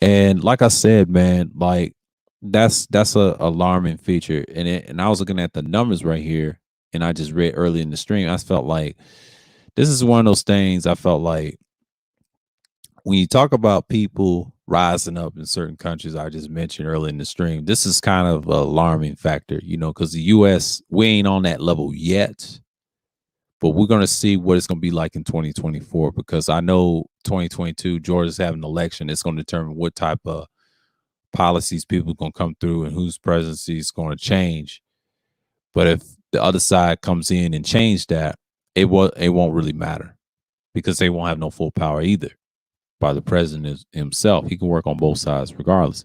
And like I said, man, like that's a alarming feature. And I was looking at the numbers right here, and I just read early in the stream. I felt like this is one of those things. I felt like when you talk about people rising up in certain countries, I just mentioned early in the stream, this is kind of an alarming factor, because the U.S. we ain't on that level yet, but we're going to see what it's going to be like in 2024 because I know 2022 Georgia's having an election. It's going to determine what type of policies people are going to come through and whose presidency is going to change. But if the other side comes in and change that, it won't really matter because they won't have no full power either by the president himself. He can work on both sides regardless.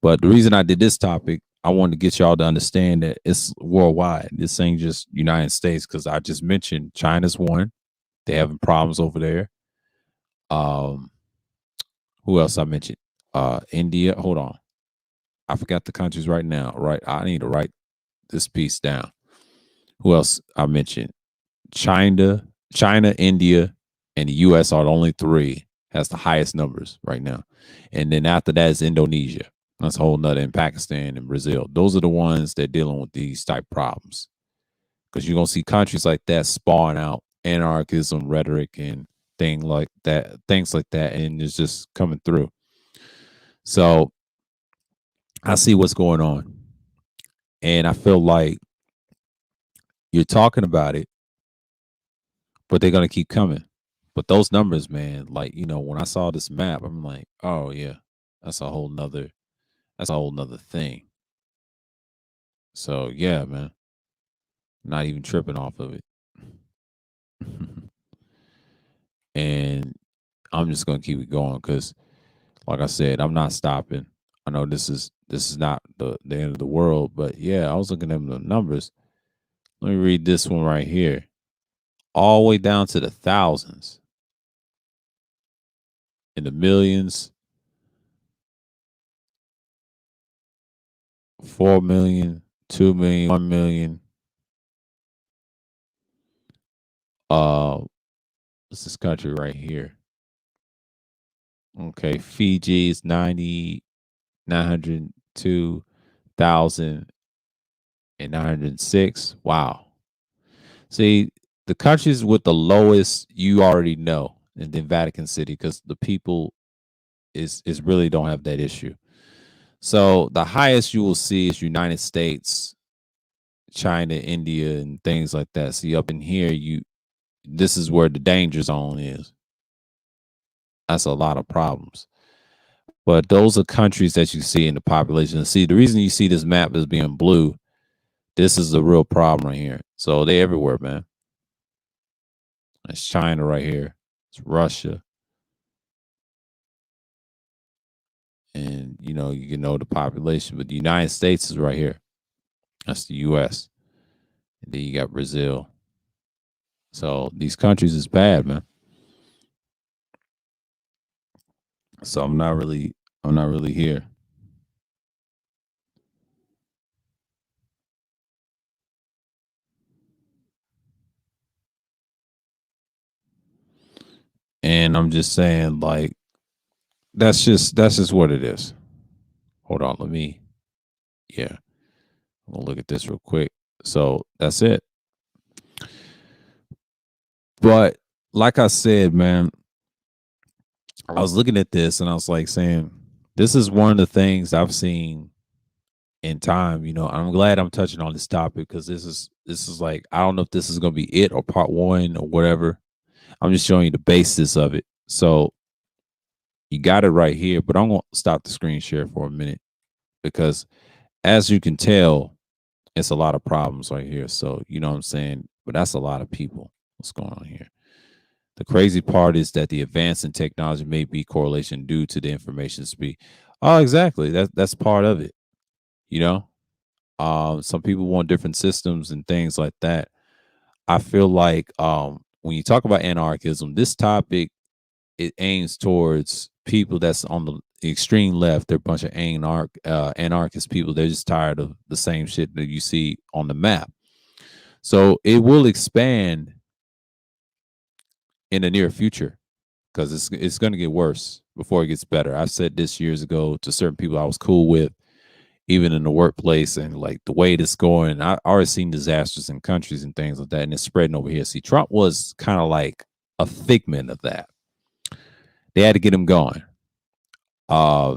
But the reason I did this topic, I wanted to get y'all to understand that it's worldwide. This ain't just United States because I just mentioned China's one. They having problems over there. Um, who else I mentioned? India. Hold on. I forgot the countries right now. Right. I need to write this piece down. Who else I mentioned? China, India, and the US are the only three has the highest numbers right now. And then after that is Indonesia. That's a whole nother in Pakistan and Brazil. Those are the ones that dealing with these type problems. Because you're gonna see countries like that spawn out anarchism rhetoric and things like that, and it's just coming through. So I see what's going on. And I feel like you're talking about it, but they're gonna keep coming. But those numbers, man, like when I saw this map, I'm like, oh yeah, that's a whole nother thing. So yeah, man, not even tripping off of it. And I'm just gonna keep it going because, like I said, I'm not stopping. I know this is not the end of the world, but yeah, I was looking at the numbers. Let me read this one right here, all the way down to the thousands, in the millions, 4 million, 2 million, 1 million. What's this country right here? Okay, Fiji is 902,906. Wow. See, the countries with the lowest, you already know, and then Vatican City, because the people is really don't have that issue. So the highest you will see is United States, China, India, and things like that. See, up in here, this is where the danger zone is. That's a lot of problems. But those are countries that you see in the population. See, the reason you see this map as being blue, this is the real problem right here. So they're everywhere, man. It's China right here. It's Russia. And you can know the population, but the United States is right here. That's the US. And then you got Brazil. So these countries is bad, man. So I'm not really here. And I'm just saying, like, that's just what it is. Hold on, yeah, we'll look at this real quick. So that's it. But like I said, man, I was looking at this and I was like saying, this is one of the things I've seen in time. I'm glad I'm touching on this topic because this is like, I don't know if this is gonna be it or part one or whatever. I'm just showing you the basis of it. So you got it right here, but I'm gonna stop the screen share for a minute because as you can tell, it's a lot of problems right here. So you know what I'm saying? But that's a lot of people. What's going on here? The crazy part is that the advance in technology may be correlation due to the information speed. Oh, exactly. That's part of it. You know, some people want different systems and things like that. I feel like when you talk about anarchism, this topic it aims towards people that's on the extreme left. They're a bunch of anarchist people. They're just tired of the same shit that you see on the map. So it will expand in the near future because it's going to get worse before it gets better. I said this years ago to certain people I was cool with, even in the workplace, and like the way it's going. I already seen disasters in countries and things like that, and it's spreading over here. See, Trump was kind of like a figment of that. They had to get him going.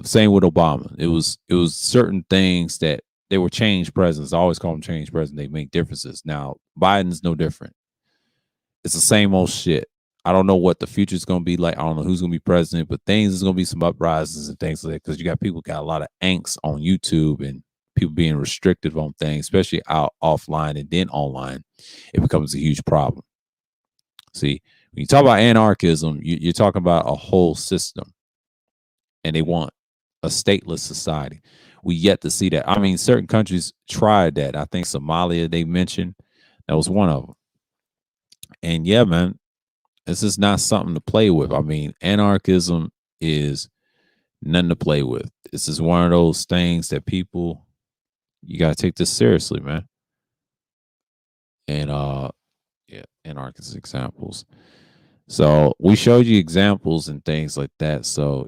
Same with Obama. It was certain things that they were change presidents. I always call them change presidents. They make differences. Now Biden's no different. It's the same old shit. I don't know what the future is going to be like. I don't know who's going to be president, but things is going to be some uprisings and things like that because you got people got a lot of angst on YouTube and people being restrictive on things, especially out offline and then online. It becomes a huge problem. See, when you talk about anarchism, you're talking about a whole system, and they want a stateless society. We yet to see that. I mean, certain countries tried that. I think Somalia they mentioned that was one of them. And yeah, man, this is not something to play with. I mean, anarchism is nothing to play with. This is one of those things that people, you got to take this seriously, man. And yeah, anarchist examples. So we showed you examples and things like that. So,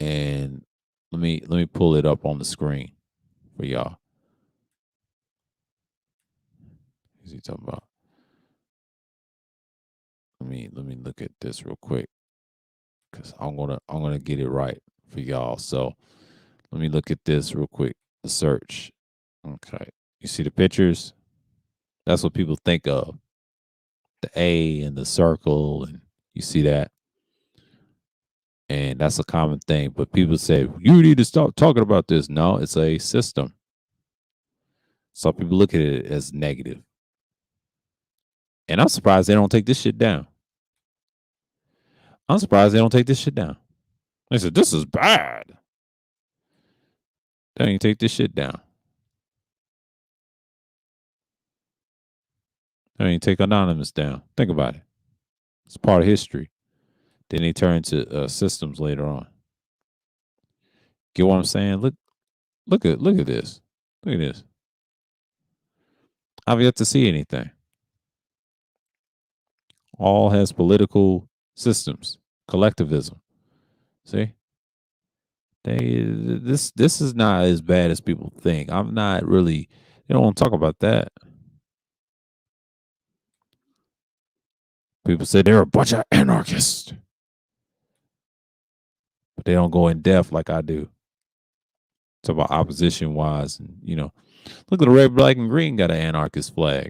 and let me pull it up on the screen for y'all. What's he talking about? Let me look at this real quick because I'm gonna get it right for y'all. So let me look at this real quick. The search. Okay. You see the pictures? That's what people think of. The A and the circle, and you see that. And that's a common thing. But people say, you need to stop talking about this. No, it's a system. Some people look at it as negative. And I'm surprised they don't take this shit down. I'm surprised they don't take this shit down. They said, this is bad. They don't even take this shit down. They don't even take Anonymous down. Think about it. It's part of history. Then they turn to systems later on. Get what I'm saying? Look at this. Look at this. I've yet to see anything. All has political systems, collectivism. See, this is not as bad as people think. I'm not really. They don't want to talk about that. People say they're a bunch of anarchists, but they don't go in depth like I do. Talk about opposition wise, and look at the red, black, and green got an anarchist flag.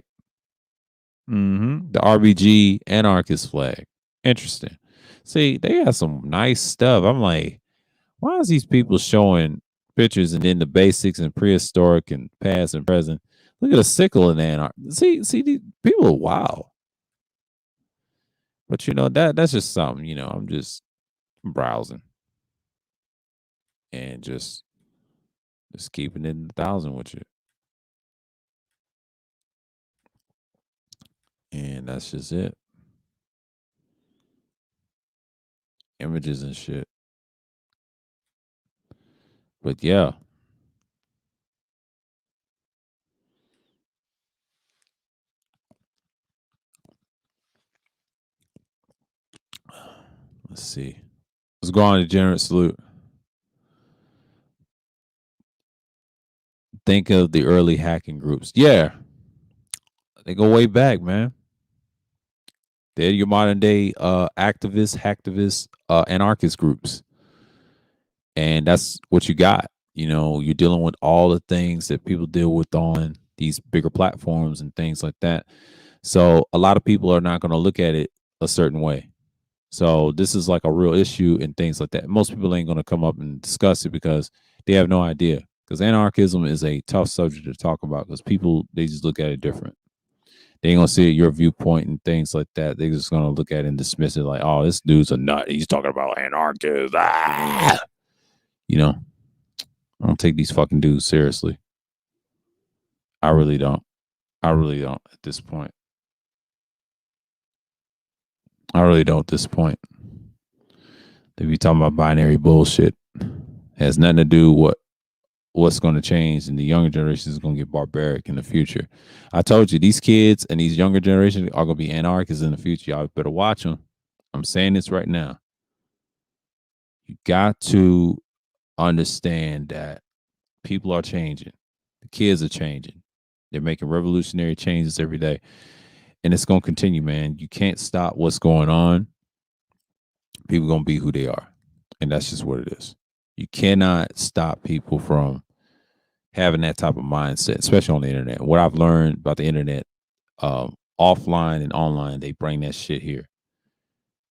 The RBG anarchist flag. Interesting. See, they got some nice stuff. I'm like, why is these people showing pictures and then the basics and prehistoric and past and present? Look at a sickle in anarchy. See, these people are wild. But that's just something. I'm just browsing and just keeping it in 1,000 with you, and that's just it. Images and shit. But yeah, let's see. Let's go on to Degenerate Salute. Think of the early hacking groups. Yeah, they go way back, man. They're your modern day activists, hacktivists, anarchist groups. And that's what you got. You're dealing with all the things that people deal with on these bigger platforms and things like that. So a lot of people are not going to look at it a certain way. So this is like a real issue and things like that. Most people ain't going to come up and discuss it because they have no idea. Because anarchism is a tough subject to talk about because people, they just look at it different. They ain't gonna see your viewpoint and things like that. They're just gonna look at it and dismiss it like, oh, this dude's a nut. He's talking about anarchists. I don't take these fucking dudes seriously. I really don't. I really don't at this point. I really don't at this point. They be talking about binary bullshit. It has nothing to do with what's going to change, and the younger generation is going to get barbaric in the future. I told you, these kids and these younger generations are going to be anarchists in the future. Y'all better watch them. I'm saying this right now. You got to understand that people are changing. The kids are changing. They're making revolutionary changes every day. And it's going to continue, man. You can't stop what's going on. People going to be who they are. And that's just what it is. You cannot stop people from having that type of mindset, especially on the internet. What I've learned about the internet, offline and online, they bring that shit here.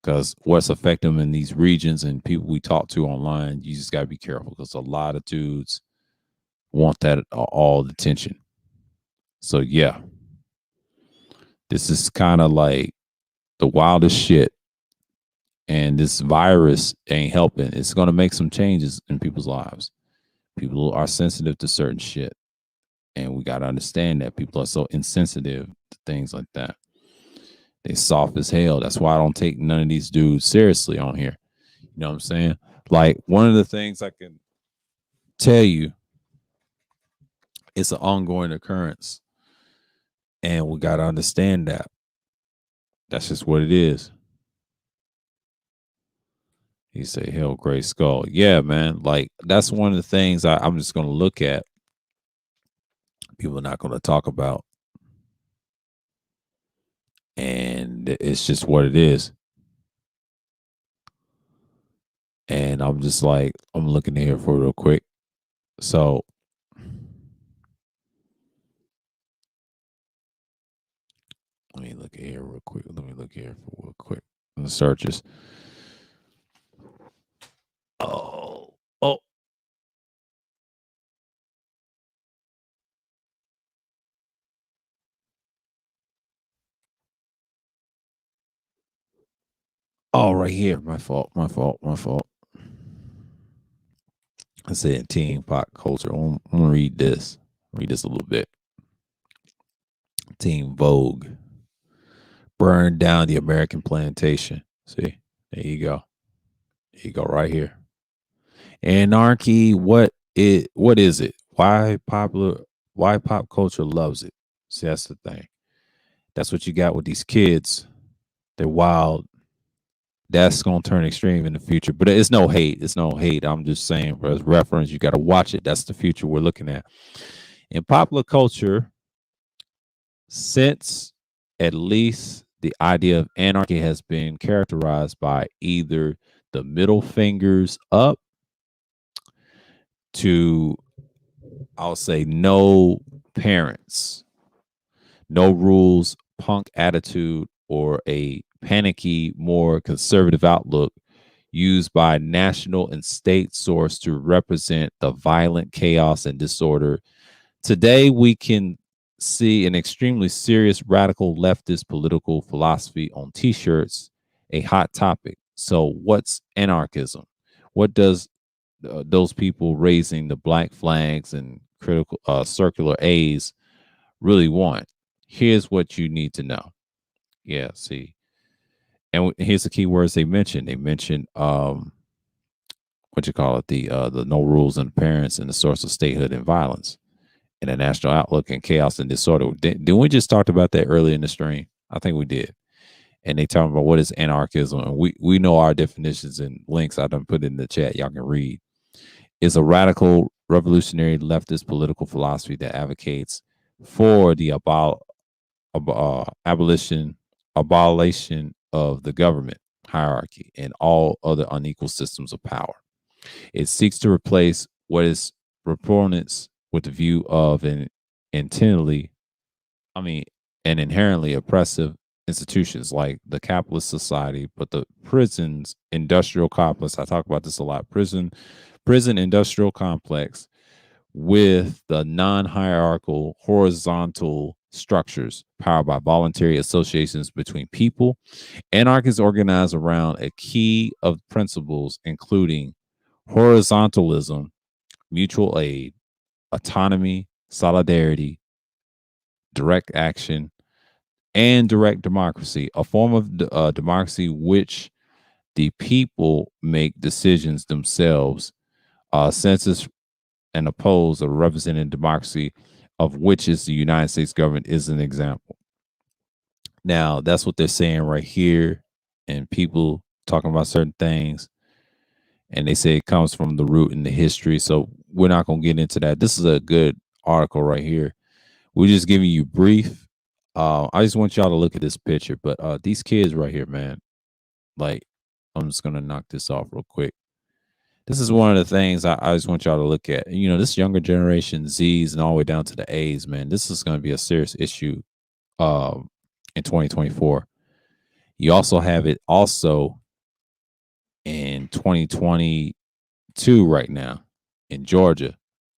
Because what's affecting them in these regions and people we talk to online, you just got to be careful because a lot of dudes want that all the attention. So, yeah, this is kind of like the wildest shit. And this virus ain't helping. It's going to make some changes in people's lives. People are sensitive to certain shit. And we got to understand that people are so insensitive to things like that. They soft as hell. That's why I don't take none of these dudes seriously on here. You know what I'm saying? Like, one of the things I can tell you, it's an ongoing occurrence. And we got to understand that. That's just what it is. He said, hell, gray skull. Yeah, man. Like, that's one of the things I'm just going to look at. People are not going to talk about. And it's just what it is. And I'm just like, I'm looking here for real quick. So, let me look here real quick. Let me look here for real quick. The searches. Oh. Oh, right here. My fault. I said teen pop culture. I'm gonna read this. Read this a little bit. Teen Vogue. Burned down the American plantation. See? There you go. There you go, right here. Anarchy, what is it? Why pop culture loves it? See, that's the thing. That's what you got with these kids. They're wild. That's gonna turn extreme in the future. But it's no hate. It's no hate. I'm just saying for reference, you gotta watch it. That's the future we're looking at. In popular culture, since at least the idea of anarchy has been characterized by either the middle fingers up to, I'll say, no parents, no rules, punk attitude, or a panicky, more conservative outlook used by national and state source to represent the violent chaos and disorder. Today, we can see an extremely serious radical leftist political philosophy on t-shirts, a hot topic. So, what's anarchism? What does those people raising the black flags and critical circular A's really want? Here's what you need to know. Yeah, see. And here's the key words they mentioned. They mentioned what you call it, the no rules and parents and the source of statehood and violence and a national outlook and chaos and disorder. Didn't we just talked about that earlier in the stream? I think we did. And they talk about what is anarchism. And we know our definitions and links I done put in the chat. Y'all can read. Is a radical revolutionary leftist political philosophy that advocates for the abolition of the government hierarchy and all other unequal systems of power. It seeks to replace what is proponents with the view of intently, I mean, an inherently oppressive institutions like the capitalist society, but the prisons industrial complex. I talk about this a lot. Prison industrial complex with the non-hierarchical horizontal structures powered by voluntary associations between people. Anarchists organize around a key of principles, including horizontalism, mutual aid, autonomy, solidarity, direct action, and direct democracy, a form of democracy which the people make decisions themselves. Census and oppose a representative democracy, of which is the United States government, is an example. Now, that's what they're saying right here, and people talking about certain things, and they say it comes from the root in the history. So we're not going to get into that. This is a good article right here. We're just giving you brief. I just want y'all to look at this picture, but these kids right here, man, like, I'm just gonna knock this off real quick. This is one of the things I just want y'all to look at. You know, this younger generation, Z's and all the way down to the A's, man, this is going to be a serious issue in 2024. You also have it also in 2022 right now in Georgia.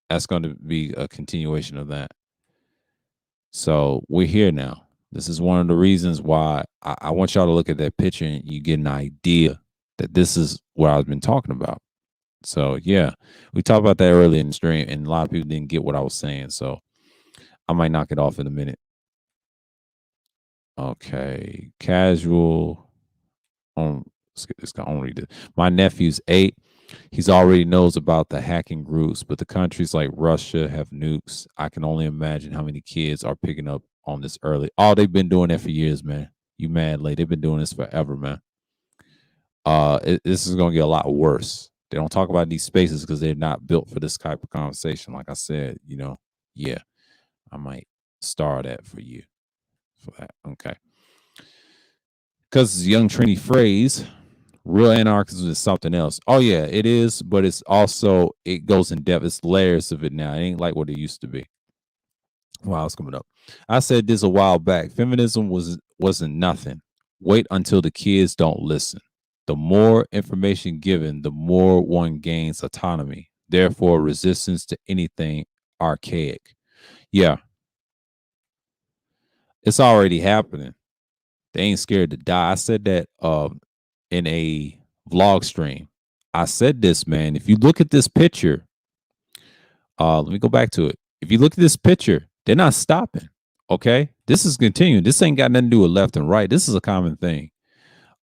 That's going to be a continuation of that. So we're here now. This is one of the reasons why I want y'all to look at that picture and you get an idea that this is what I've been talking about. So yeah, we talked about that earlier in the stream, and a lot of people didn't get what I was saying. So I might knock it off in a minute. Okay, casual. Let's get this guy on read it. My nephew's 8. He's already knows about the hacking groups, but the countries like Russia have nukes. I can only imagine how many kids are picking up on this early. Oh, they've been doing that for years, man. You mad late? They've been doing this forever, man. This is gonna get a lot worse. They don't talk about these spaces because they're not built for this type of conversation. Like I said, yeah, I might star that for you for that. Okay. Because it's a young trendy phrase, real anarchism is something else. Oh, yeah, it is, but it's also, it goes in depth. It's layers of it now. It ain't like what it used to be. Wow, it's coming up. I said this a while back. Feminism wasn't nothing. Wait until the kids don't listen. The more information given, the more one gains autonomy. Therefore, resistance to anything archaic. Yeah, it's already happening. They ain't scared to die. I said that in a vlog stream. I said this, man. If you look at this picture, let me go back to it. If you look at this picture, they're not stopping. Okay, this is continuing. This ain't got nothing to do with left and right. This is a common thing.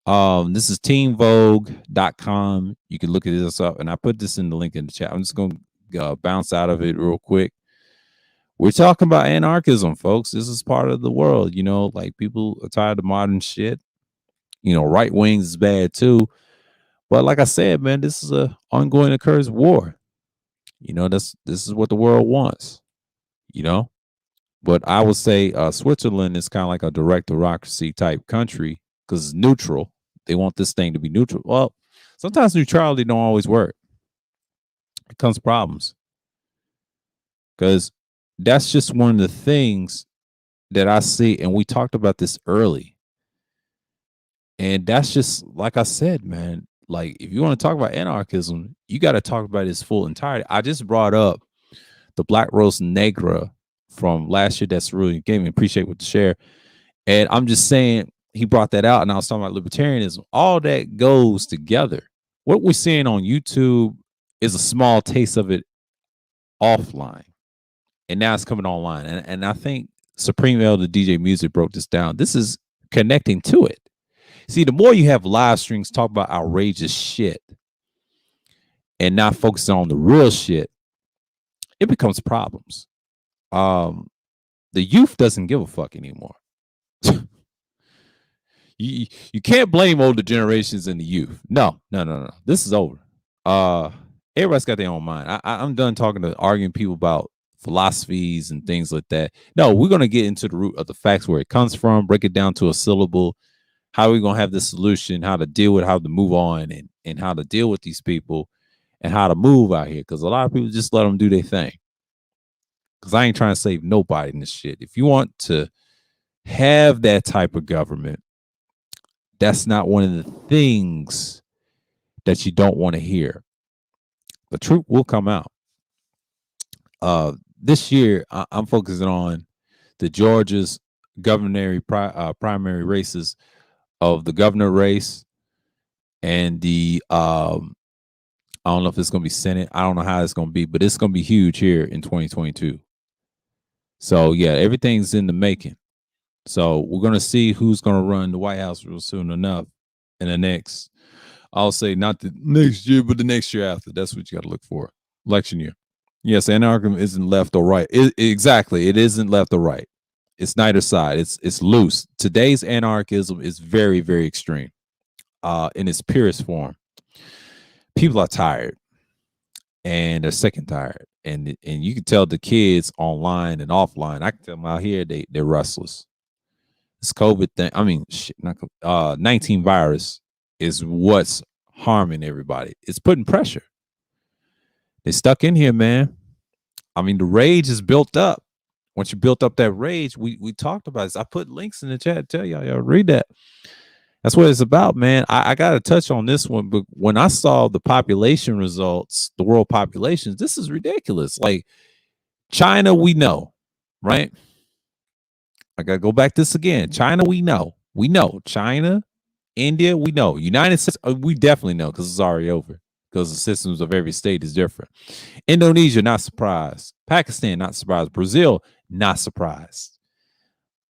This is teenvogue.com. You can look at this up, and I put this in the link in the chat. I'm just gonna bounce out of it real quick. We're talking about anarchism, folks. This is part of the world. Like, people are tired of modern shit. Right wings is bad too. But like I said, man, this is a ongoing occurs war. This is what the world wants. But I would say Switzerland is kind of like a direct democracy type country because it's neutral. They want this thing to be neutral. Well, sometimes neutrality don't always work. It comes problems because that's just one of the things that I see, and we talked about this early. And that's just like I said, man. Like, if you want to talk about anarchism, you got to talk about its full entirety. I just brought up the Black Rose Negra from last year. That's really gave me appreciate with the share. And I'm just saying he brought that out, and I was talking about libertarianism. All that goes together. What we're seeing on YouTube is a small taste of it offline, and now it's coming online. And I think Supreme Elder DJ Music broke this down. This is connecting to it. See, the more you have live streams talk about outrageous shit and not focusing on the real shit, it becomes problems. The youth doesn't give a fuck anymore. you can't blame older generations and the youth. No. This is over. Everybody's got their own mind. I'm done arguing people about philosophies and things like that. No, we're going to get into the root of the facts, where it comes from, break it down to a syllable. How are we going to have this solution, how to deal with, how to move on, and how to deal with these people and how to move out here. Because a lot of people just let them do their thing. Because I ain't trying to save nobody in this shit. If you want to have that type of government, that's not one of the things that you don't want to hear. The truth will come out. This year, I'm focusing on the Georgia's primary races of the governor race and the I don't know if it's going to be Senate. I don't know how it's going to be, but it's going to be huge here in 2022. So yeah, everything's in the making. So we're gonna see who's gonna run the White House real soon enough in the next. I'll say not the next year, but the next year after. That's what you got to look for. Election year. Yes, anarchism isn't left or right. Exactly, it isn't left or right. It's neither side. It's loose. Today's anarchism is very, very extreme. In its purest form. People are tired and they're sick and tired. And you can tell the kids online and offline. I can tell them out here they're restless. This COVID thing, I mean, shit, not 19 virus is what's harming everybody. It's putting pressure. They're stuck in here, man. I mean, the rage is built up. Once you built up that rage, we talked about this. I put links in the chat. Tell y'all read that. That's what it's about, man. I got to touch on this one, but when I saw the population results, the world populations, this is ridiculous. Like China, we know, right? I got to go back to this again. China, we know. China, India, we know. United States, we definitely know because it's already over because the systems of every state is different. Indonesia, not surprised. Pakistan, not surprised. Brazil, not surprised.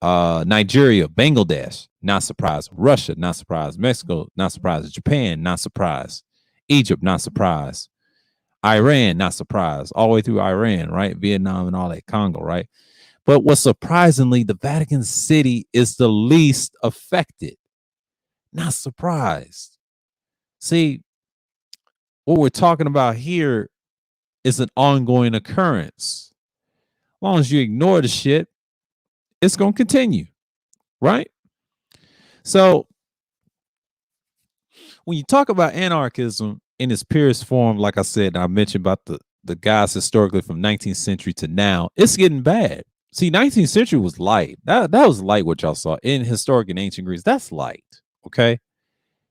Nigeria, Bangladesh, not surprised. Russia, not surprised. Mexico, not surprised. Japan, not surprised. Egypt, not surprised. Iran, not surprised. All the way through Iran, right? Vietnam and all that, Congo, right? But what's surprisingly, the Vatican City is the least affected. Not surprised. See, what we're talking about here is an ongoing occurrence. As long as you ignore the shit, it's going to continue, right? So when you talk about anarchism in its purest form, like I said, I mentioned about the guys historically from 19th century to now, it's getting bad. See, 19th century was light. That was light what y'all saw in historic and ancient Greece. That's light, okay?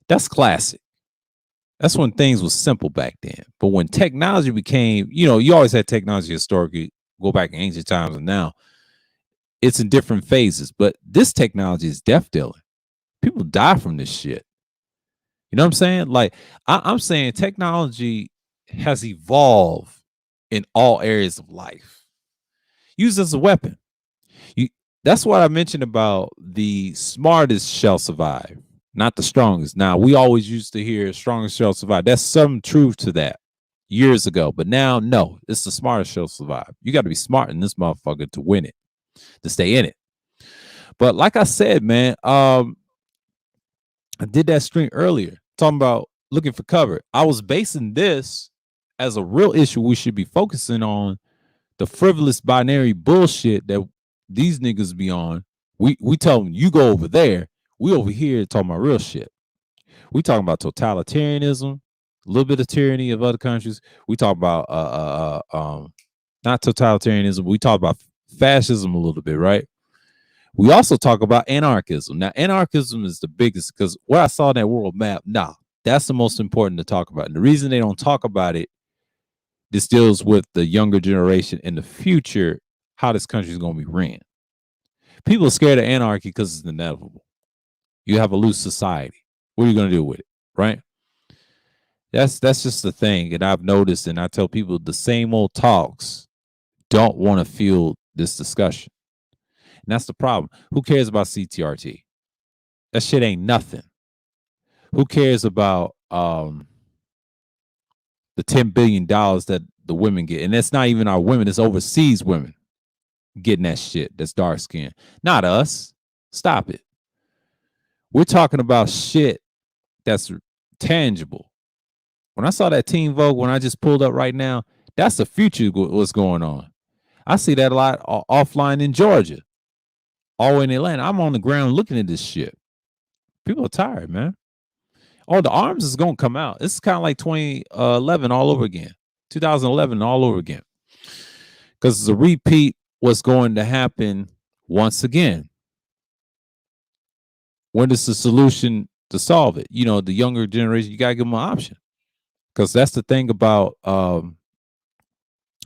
That's classic. That's when things was simple back then. But when technology became, you always had technology historically, go back in ancient times and now, it's in different phases. But this technology is death dealing. People die from this shit. You know what I'm saying? Like, I'm saying technology has evolved in all areas of life, used as a weapon. That's what I mentioned about the smartest shall survive, not the strongest. Now, we always used to hear strongest shall survive. That's some truth to that years ago. But now, no, it's the smartest shall survive. You got to be smart in this motherfucker to win it, to stay in it. But like I said, man, I did that stream earlier talking about looking for cover. I was basing this as a real issue we should be focusing on, the frivolous binary bullshit that these niggas be on. We tell them you go over there, we over here talking about real shit. We talking about totalitarianism, a little bit of tyranny of other countries. We talk about not totalitarianism, we talk about fascism a little bit, right? We also talk about anarchism. Now, anarchism is the biggest because what I saw in that world map, that's the most important to talk about. And the reason they don't talk about it, this deals with the younger generation in the future, how this country is going to be ran. People are scared of anarchy because it's inevitable. You have a loose society. What are you going to do with it, right? That's just the thing. And I've noticed, and I tell people the same old talks don't want to feel this discussion. And that's the problem. Who cares about CTRT? That shit ain't nothing. Who cares about the $10 billion that the women get? And that's not even our women, it's overseas women getting that shit that's dark skinned. Not us. Stop it. We're talking about shit that's tangible. When I saw that Teen Vogue, when I just pulled up right now, that's the future what's going on. I see that a lot offline in Georgia, all in Atlanta. I'm on the ground looking at this shit. People are tired, man. Oh, the arms is going to come out. It's kind of like 2011 all over again, 2011 all over again. Because it's a repeat what's going to happen once again. When is the solution to solve it? The younger generation, you got to give them an option. Because that's the thing about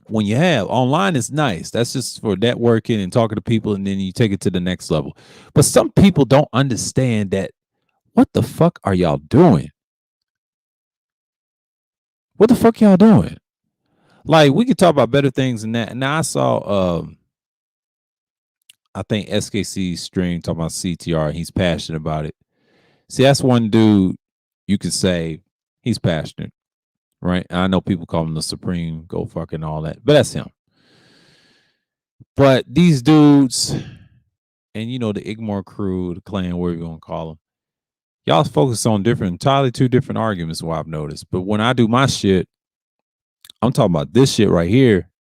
when you have online is nice. That's just for networking and talking to people, and then you take it to the next level. But some people don't understand that. What the fuck are y'all doing? What the fuck y'all doing? Like, we could talk about better things than that. Now I saw I think SKC stream talking about CTR. He's passionate about it. See, that's one dude you could say he's passionate, right? And I know people call him the Supreme, go fucking all that, but that's him. But these dudes, and you know, the Igmore crew, the clan, whatever you want to call them, y'all focus on entirely two different arguments, what I've noticed. But when I do my shit, I'm talking about this shit right here.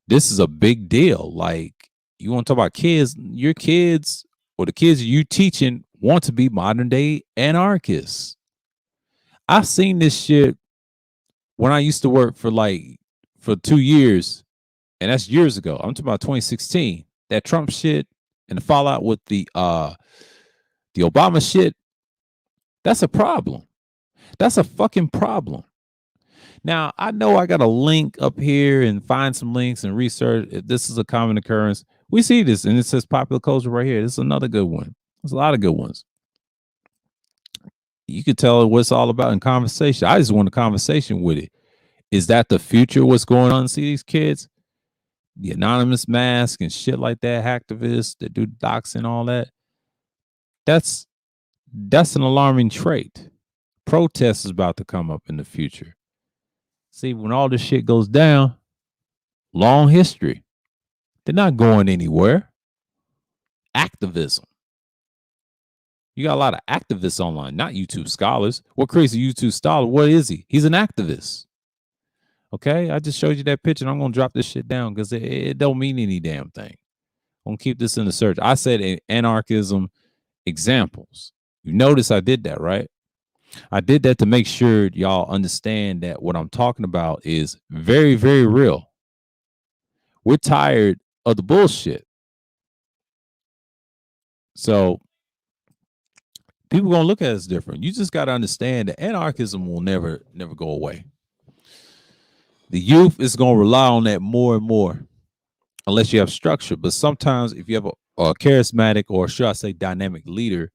This is a big deal. Like, you want to talk about kids, your kids or the kids you teaching want to be modern day anarchists. I've seen this shit when I used to work for 2 years, and that's years ago. I'm talking about 2016. That Trump shit and the fallout with the Obama shit, that's a problem. That's a fucking problem. Now, I know I got a link up here and find some links and research. If this is a common occurrence, we see this, and it says popular culture right here. This is another good one. There's a lot of good ones. You could tell what it's all about in conversation. I just want a conversation with it. Is that the future? What's going on? See these kids, the anonymous mask and shit like that, hacktivists that do docs and all that. That's an alarming trait. Protest is about to come up in the future. See, when all this shit goes down, long history. They're not going anywhere. Activism. You got a lot of activists online, not YouTube scholars. What creates a YouTube scholar? What is he? He's an activist. Okay, I just showed you that picture, and I'm gonna drop this shit down because it don't mean any damn thing. I'm gonna keep this in the search. I said anarchism examples. You notice I did that, right? I did that to make sure y'all understand that what I'm talking about is very, very real. We're tired of the bullshit. So people gonna look at us different. You just gotta understand that anarchism will never go away. The youth is gonna rely on that more and more, unless you have structure. But sometimes, if you have a charismatic, or should I say, dynamic leader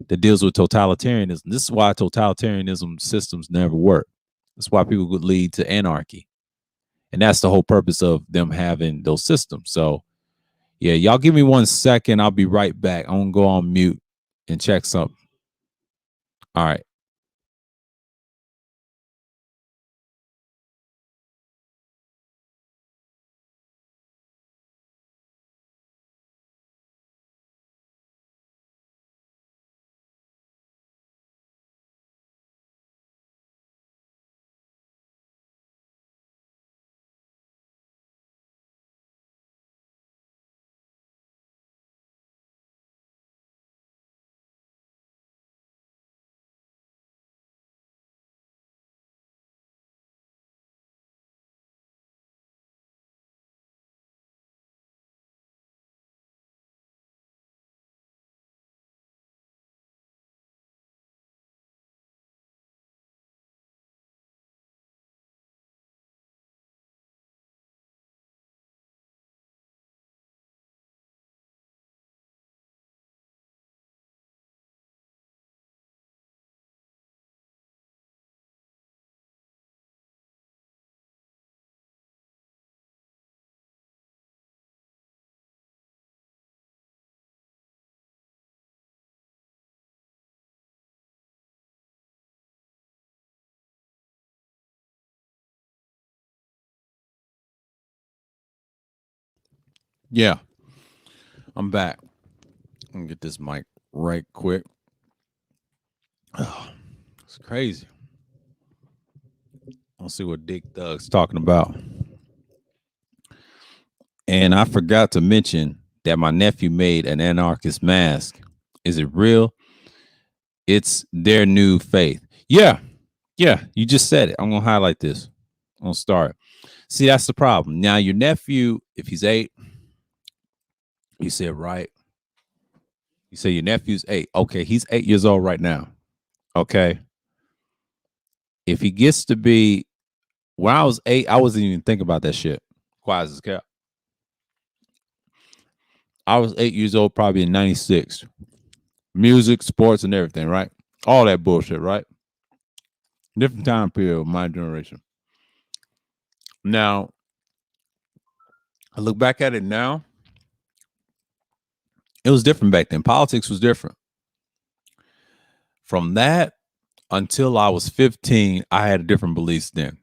that deals with totalitarianism, this is why totalitarianism systems never work. That's why people would lead to anarchy, and that's the whole purpose of them having those systems. So, yeah, y'all give me 1 second. I'll be right back. I'm gonna go on mute and check something. All right. Yeah, I'm back. I'm gonna get this mic right quick. Oh, it's crazy. Let's see what Dick Thug's talking about. And I forgot to mention that my nephew made an anarchist mask. Is it real? It's their new faith. Yeah, yeah, you just said it. I'm gonna highlight this. I'm gonna start. See, that's the problem. Now, your nephew, if he's 8, you said right. You say your nephew's 8. Okay, he's 8 years old right now. Okay. If he gets to be, when I was 8, I wasn't even thinking about that shit. Quiet as cat. I was 8 years old, probably in 96. Music, sports, and everything, right? All that bullshit, right? Different time period of my generation. Now, I look back at it now. It was different back then. Politics was different. From that until I was 15, I had a different beliefs then.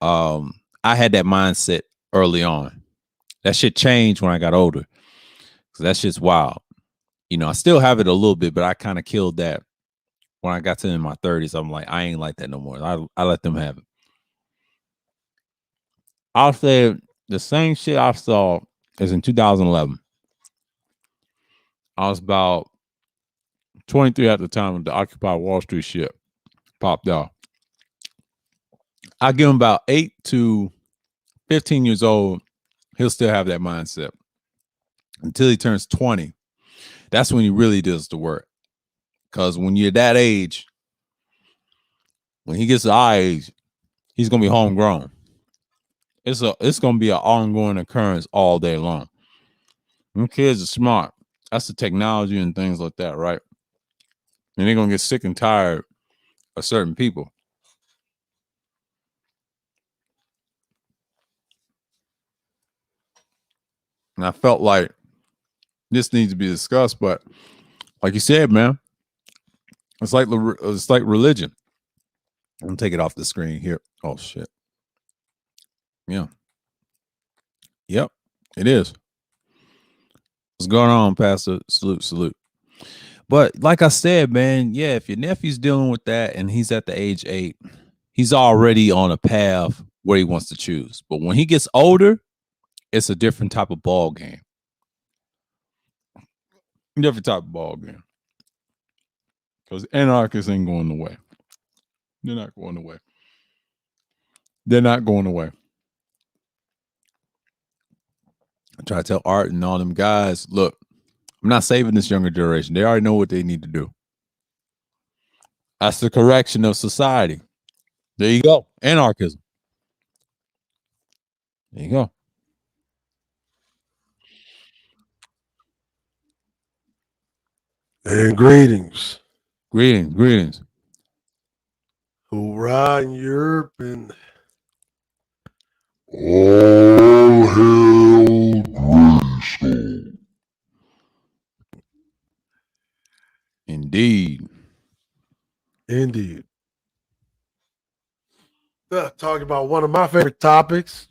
I had that mindset early on. That shit changed when I got older. Cause that shit's wild. You know, I still have it a little bit, but I kind of killed that when I got to in my 30s. I'm like, I ain't like that no more. I let them have it. I'll say the same shit I saw is in 2011. I was about 23 at the time when the Occupy Wall Street shit popped off. I give him about 8 to 15 years old. He'll still have that mindset until he turns 20. That's when he really does the work. Because when you're that age, when he gets to our age, he's gonna be homegrown. It's gonna be an ongoing occurrence all day long. Them kids are smart. That's the technology and things like that, right? And they're gonna get sick and tired of certain people. And I felt like this needs to be discussed, but like you said, man, it's like religion. I'm gonna take it off the screen here. Oh shit. Yeah. Yep, it is. What's going on, Pastor? Salute. But like I said, man, yeah, if your nephew's dealing with that and he's at the age 8, he's already on a path where he wants to choose. But when he gets older, it's a different type of ball game. Different type of ball game. Because anarchists ain't going away. They're not going away. They're not going away. I try to tell Art and all them guys, look, I'm not saving this younger generation. They already know what they need to do. That's the correction of society. There you go. Anarchism. There you go.
And greetings.
Greetings.
Hoorah in Europe and all hail Grayskull.
Indeed.
Talking about one of my favorite topics,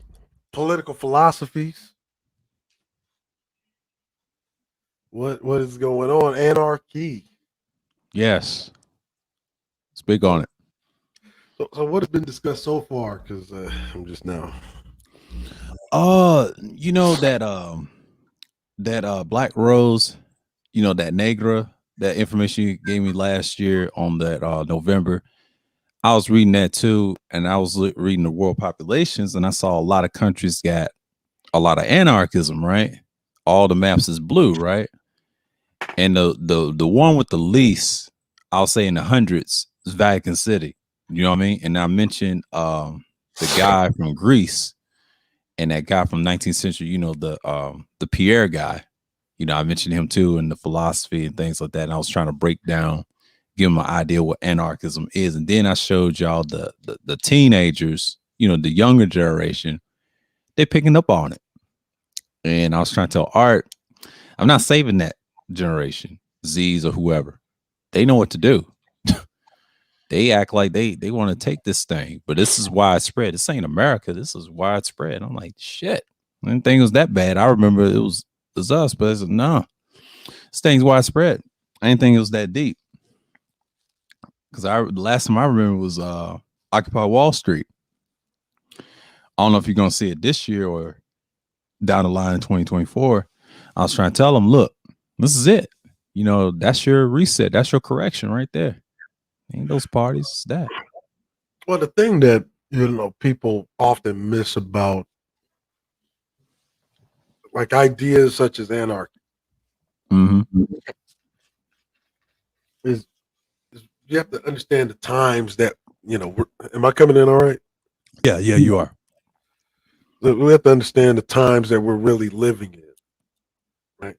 political philosophies. What is going on? Anarchy.
Yes. Speak on it.
So what has been discussed so far? Because I'm just now.
You know that Black Rose, you know, that Negra, that information you gave me last year on that November. I was reading that too, and I was reading the world populations, and I saw a lot of countries got a lot of anarchism, right? All the maps is blue, right? And the one with the least, I'll say in the hundreds, is Vatican City. You know what I mean? And I mentioned the guy from Greece and that guy from 19th century, you know, the Pierre guy. You know, I mentioned him too, and the philosophy and things like that. And I was trying to break down, give them an idea what anarchism is. And then I showed y'all the teenagers, you know, the younger generation, they're picking up on it. And I was trying to tell Art, I'm not saving that generation, Z's or whoever. They know what to do. They act like they want to take this thing, but this is widespread. This ain't America. This is widespread. I'm like, shit. I didn't think it was that bad. I remember it was us, but I said, no, this thing's widespread. I didn't think it was that deep. Because the last time I remember was Occupy Wall Street. I don't know if you're gonna see it this year or down the line in 2024. I was trying to tell them, look, this is it. You know, that's your reset. That's your correction right there. Ain't those parties, it's that.
Well, the thing that, you know, people often miss about like ideas such as anarchy is you have to understand the times that, you know, am I coming in all right?
Yeah, you are.
We have to understand the times that we're really living in, right?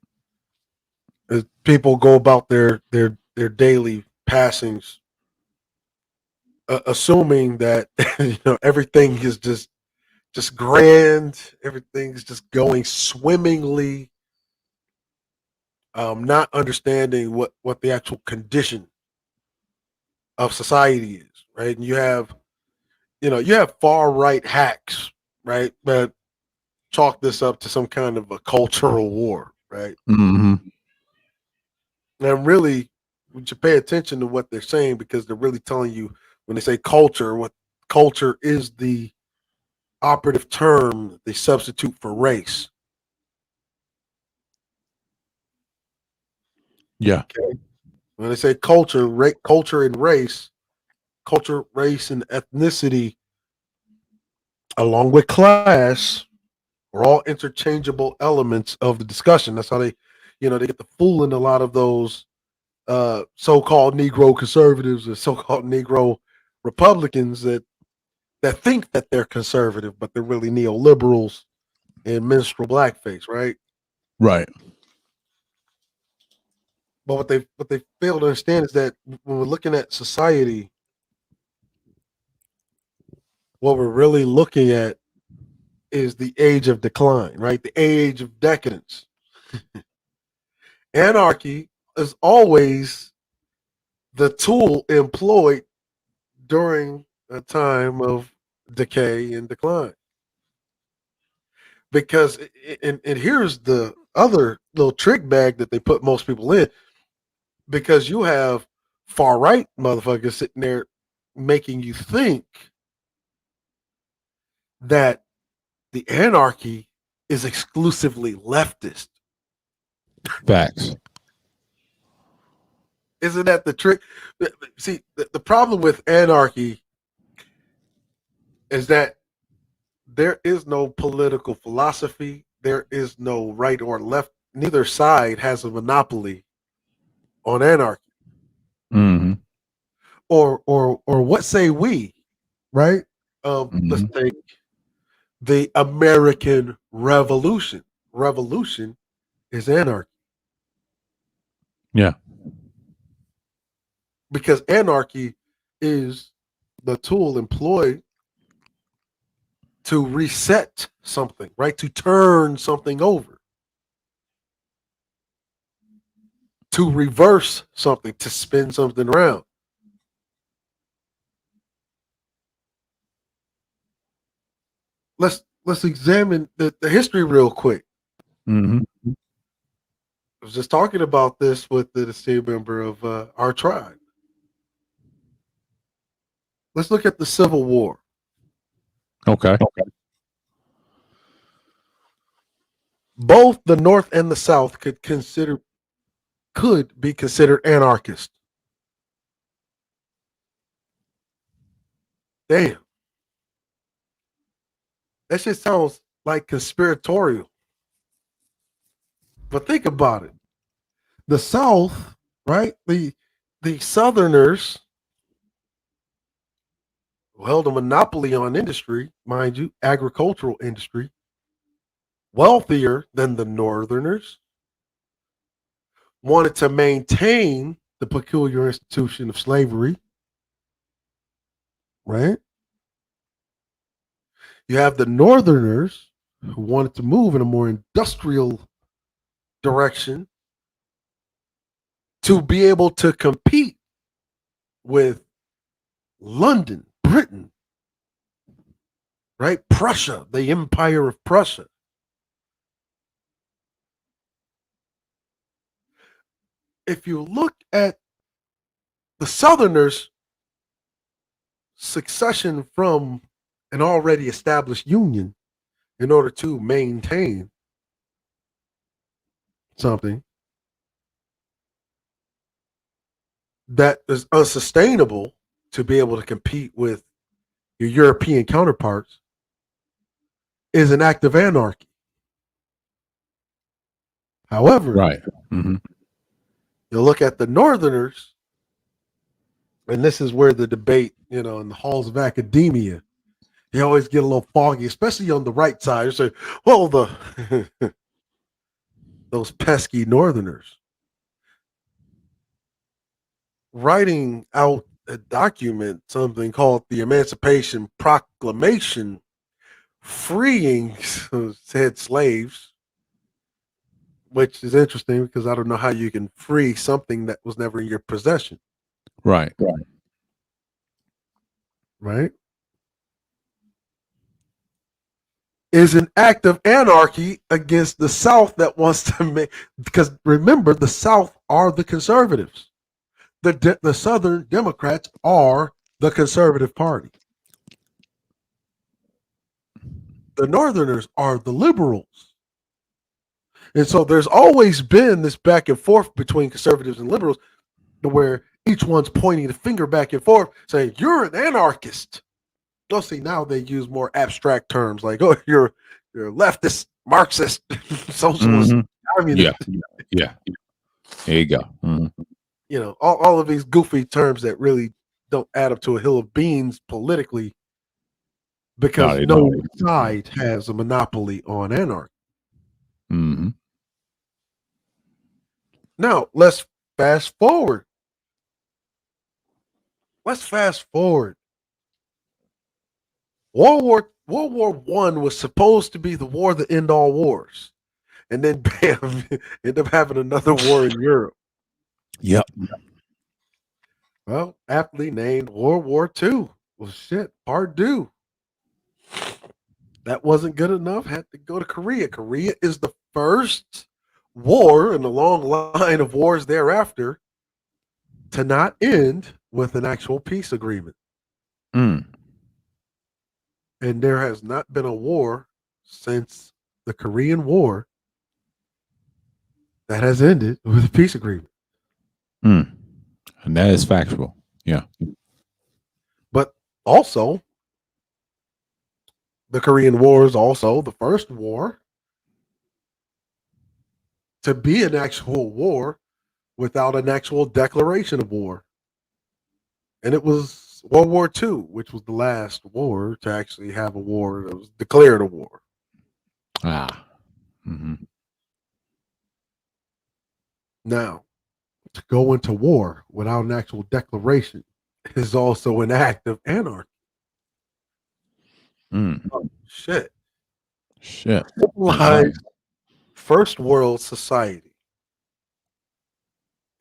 As people go about their daily passings, assuming that you know everything is just grand, everything's just going swimmingly, not understanding what the actual condition of society is, right? And you have far right hacks, right, that chalk this up to some kind of a cultural war, right?
Hmm.
And really, we should pay attention to what they're saying, because they're really telling you, when they say culture, what culture is the operative term they substitute for race.
Yeah.
Okay. When they say culture, culture and race, culture, race, and ethnicity, along with class, are all interchangeable elements of the discussion. That's how they get the fool in a lot of those so-called Negro conservatives or so-called Negro Republicans that think that they're conservative, but they're really neoliberals and minstrel blackface, right?
Right.
But what they fail to understand is that when we're looking at society, what we're really looking at is the age of decline, right? The age of decadence. Anarchy is always the tool employed during a time of decay and decline. Because, and here's the other little trick bag that they put most people in, because you have far right motherfuckers sitting there making you think that the anarchy is exclusively leftist.
Facts.
Isn't that the trick? See, the problem with anarchy is that there is no political philosophy. There is no right or left. Neither side has a monopoly on anarchy.
Hmm.
Or what say we, right? Let's
Hmm.
take the American Revolution. Revolution is anarchy,
Yeah.
because anarchy is the tool employed to reset something, right? To turn something over, to reverse something, to spin something around. Let's examine the history real quick.
Hmm.
I was just talking about this with the esteemed member of our tribe. Let's look at the Civil War.
Okay.
Both the North and the South could be considered anarchist. Damn, that shit sounds like conspiratorial. But think about it. The South, right? The Southerners who held a monopoly on industry, mind you, agricultural industry, wealthier than the Northerners, wanted to maintain the peculiar institution of slavery, right? You have the Northerners who wanted to move in a more industrial direction to be able to compete with London, Britain, right? Prussia, the Empire of Prussia. If you look at the Southerners' succession from an already established union in order to maintain something that is unsustainable to be able to compete with your European counterparts, is an act of anarchy. However,
Right. Hmm.
you look at the Northerners, and this is where the debate, in the halls of academia, you always get a little foggy, especially on the right side. You say, well, those pesky Northerners writing out a document, something called the Emancipation Proclamation, freeing said slaves, which is interesting because I don't know how you can free something that was never in your possession,
Right.
right? Is an act of anarchy against the South that wants to make, because remember, the South are the conservatives. The Southern Democrats are the conservative party. The Northerners are the liberals. And so there's always been this back and forth between conservatives and liberals where each one's pointing the finger back and forth saying, you're an anarchist. You'll see now they use more abstract terms like, oh, you're leftist, Marxist, socialist, communist.
Yeah. There you go.
You know, all of these goofy terms that really don't add up to a hill of beans politically because no side has a monopoly on anarchy. Now, let's fast forward. World War One was supposed to be the war that end all wars, and then bam, end up having another war in Europe.
Yep.
Well, aptly named World War II. Well, shit, Pardue. That wasn't good enough. Had to go to Korea. Korea is the first war in a long line of wars thereafter to not end with an actual peace agreement. And there has not been a war since the Korean War that has ended with a peace agreement.
And that is factual. Yeah.
But also, the Korean War is also the first war to be an actual war without an actual declaration of war. And it was World War II, which was the last war to actually have a war that was declared a war. Now, to go into war without an actual declaration is also an act of anarchy. Oh, shit. Civilized first world society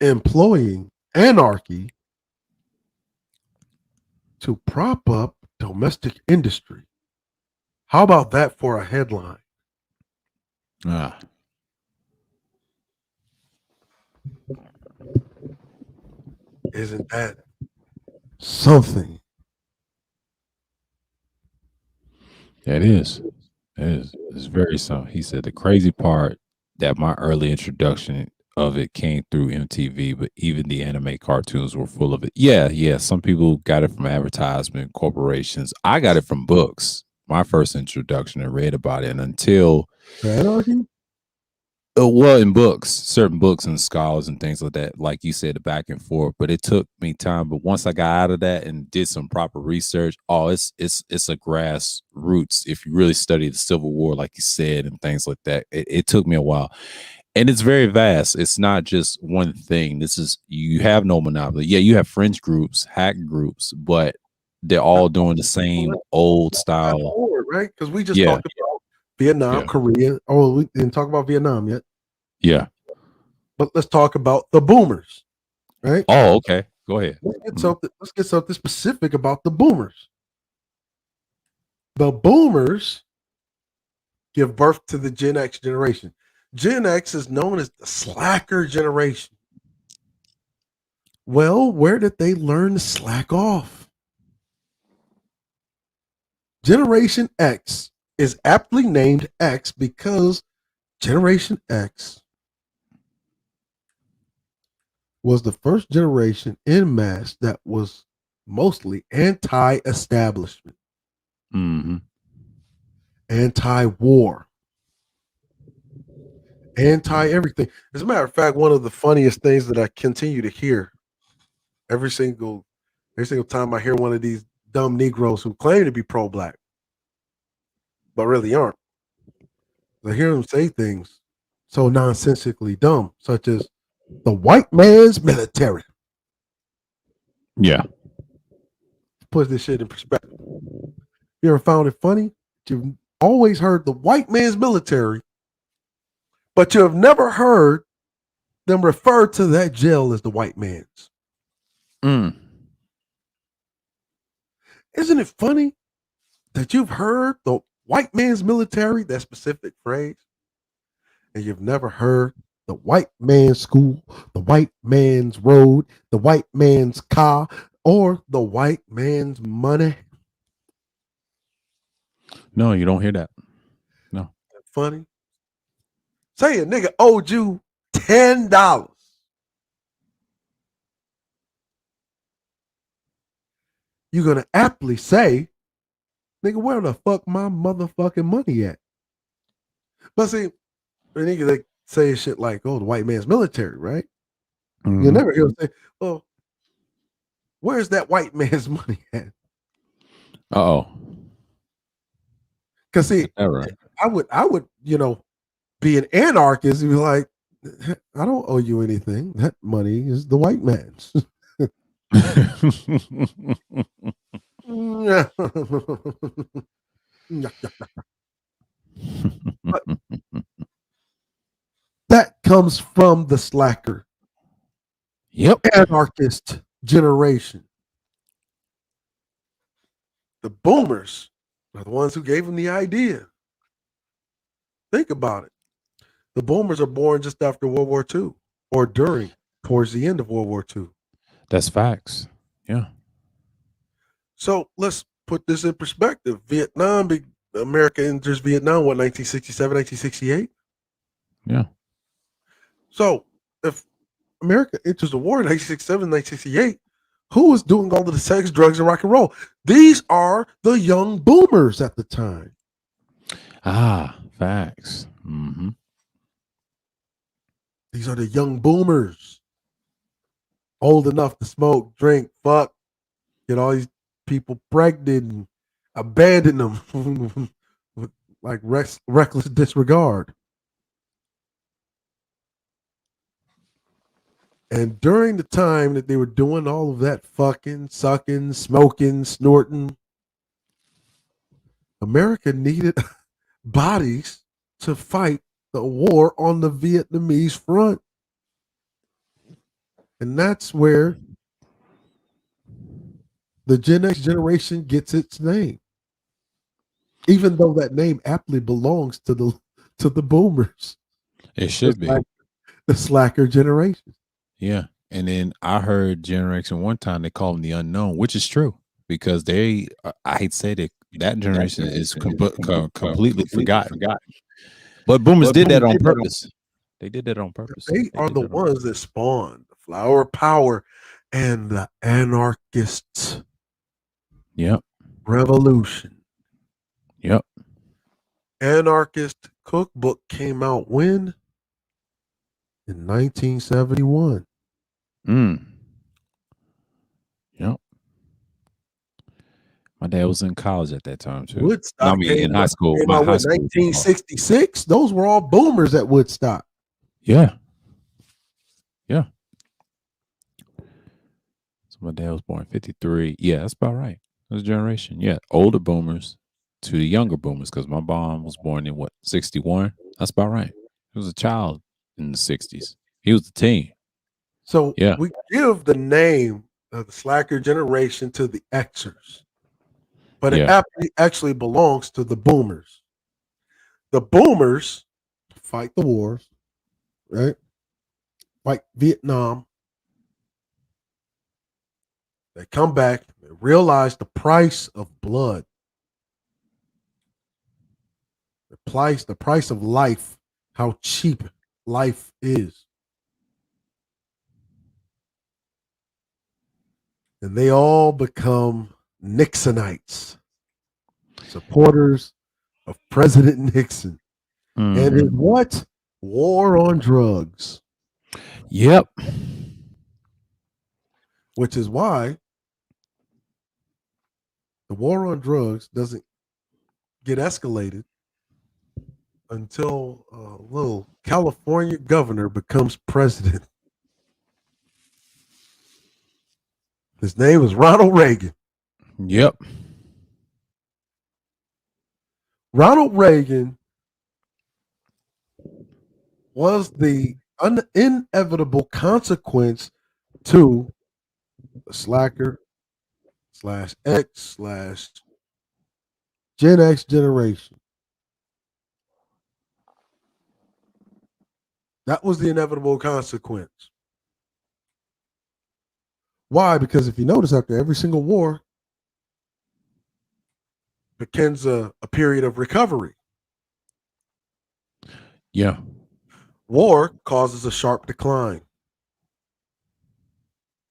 employing anarchy to prop up domestic industry. How about that for a headline? Isn't that something?
That is. It's very something. He said the crazy part that my early introduction of it came through MTV, but even the anime cartoons were full of it. Yeah. Some people got it from advertisement, corporations. I got it from books. My first introduction and read about it, and until
anarchy.
Well, in books, certain books and scholars and things like that, like you said, the back and forth. But it took me time. But once I got out of that and did some proper research, it's a grassroots. If you really study the Civil War, like you said, and things like that, it took me a while, and it's very vast. It's not just one thing. You have no monopoly. Yeah, you have fringe groups, hack groups, but they're all doing the same old style,
right? Because we just talked about Vietnam, Korea. Oh, we didn't talk about Vietnam yet.
Yeah.
But let's talk about the boomers, right?
Oh, okay. Go ahead.
Let's get something specific about the boomers. The boomers give birth to the Gen X generation. Gen X is known as the slacker generation. Well, where did they learn to slack off? Generation X is aptly named X because Generation X was the first generation in mass that was mostly anti-establishment, anti-war, anti-everything. As a matter of fact, one of the funniest things that I continue to hear every single time I hear one of these dumb Negroes who claim to be pro-black, but really aren't. I hear them say things so nonsensically dumb, such as the white man's military.
Yeah.
Put this shit in perspective. You ever found it funny? You've always heard the white man's military, But you have never heard them refer to that jail as the white man's.
Mm.
Isn't it funny that you've heard the white man's military, that specific phrase, and you've never heard the white man's school, the white man's road, the white man's car, or the white man's money?
No, you don't hear that. No.
Funny. Say a nigga owed you $10. You're gonna aptly say, nigga, where the fuck my motherfucking money at? But see, when niggas they say shit like, oh, the white man's military, right?
Mhm.
You never hear them say, well, where's that white man's money at?
Uh-oh.
Because see,
Ever.
I would, be an anarchist and be like, I don't owe you anything. That money is the white man's. But that comes from the slacker,
Yep.
anarchist generation. The boomers are the ones who gave him the idea. Think about it. The boomers are born just after World War II or towards the end of World War II.
That's facts. Yeah.
So let's put this in perspective. America enters Vietnam, what, 1967, 1968?
Yeah.
So if America enters the war in 1967, 1968, who was doing all of the sex, drugs, and rock and roll? These are the young boomers at the time.
Ah, facts. Mm-hmm.
These are the young boomers. Old enough to smoke, drink, fuck, get all these people pregnant and abandon them with like reckless disregard. And during the time that they were doing all of that fucking, sucking, smoking, snorting, America needed bodies to fight the war on the Vietnamese front. And that's where the Gen X generation gets its name. Even though that name aptly belongs to the boomers.
It should be.
The slacker generation.
Yeah. And then I heard Generation one time they call them the unknown, which is true because they, I hate to say that generation is completely forgotten. But boomers did that on purpose. They did that on purpose.
They are the ones that spawned the flower of power and the anarchists.
Yep.
Revolution.
Yep.
Anarchist cookbook came out when? In 1971.
Yep. My dad was in college at that time too.
Woodstock
in high school.
Came
My
out
high
with
school.
1966. Those were all boomers at Woodstock.
Yeah. Yeah. So my dad was born in 53. Yeah, that's about right. That's a generation. Yeah. Older boomers to the younger boomers, because my mom was born in what, 61? That's about right. He was a child in the 60s. He was a teen.
So
Yeah.
we give the name of the slacker generation to the Xers, but it actually belongs to the boomers. The boomers fight the wars, right? Fight Vietnam. They come back and realize the price of blood, the price of life, how cheap life is. And they all become Nixonites, supporters of President Nixon. And his what? War on drugs.
Yep.
Which is why the war on drugs doesn't get escalated until a little California governor becomes president. His name was Ronald Reagan.
Yep.
Ronald Reagan was the inevitable consequence to the slacker slash X slash Gen X generation. That was the inevitable consequence. Why? Because if you notice, after every single war begins a period of recovery.
Yeah.
War causes a sharp decline.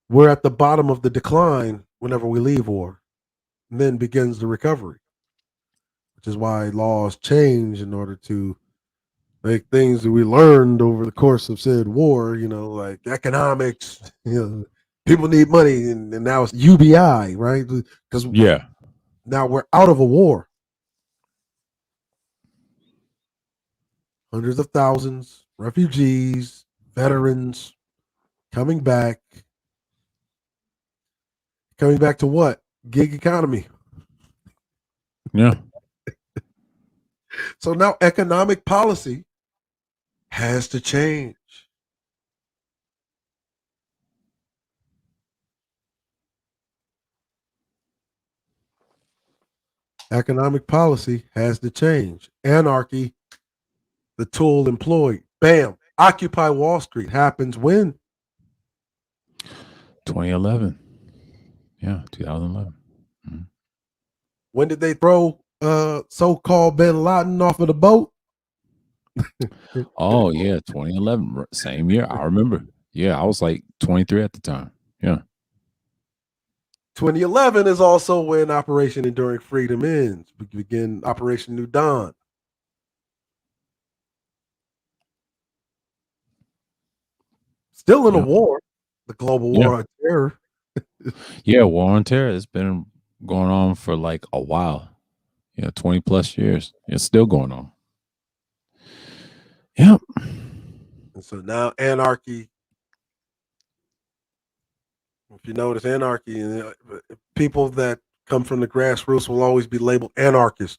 We're at the bottom of the decline whenever we leave war. And then begins the recovery, which is why laws change in order to make things that we learned over the course of said war, like economics, people need money, and now it's UBI, right? Because
Yeah.
now we're out of a war. Hundreds of thousands, refugees, veterans coming back. Coming back to what? Gig economy.
Yeah.
So now economic policy has to change. Economic policy has to change. Anarchy, the tool employed. Bam. Occupy Wall Street happens when?
2011. Yeah, 2011. Mhm.
When did they throw so-called Bin Laden off of the boat?
Oh yeah, 2011. Same year. I remember. Yeah, I was like 23 at the time. Yeah.
2011 is also when Operation Enduring Freedom ends. We begin Operation New Dawn. Still in a
Yeah.
war, the global
Yeah.
war on terror.
Yeah. War on Terror has been going on for like a while. Yeah, 20 plus years. It's still going on. Yep.
And so now anarchy, if you notice, anarchy, people that come from the grassroots will always be labeled anarchists.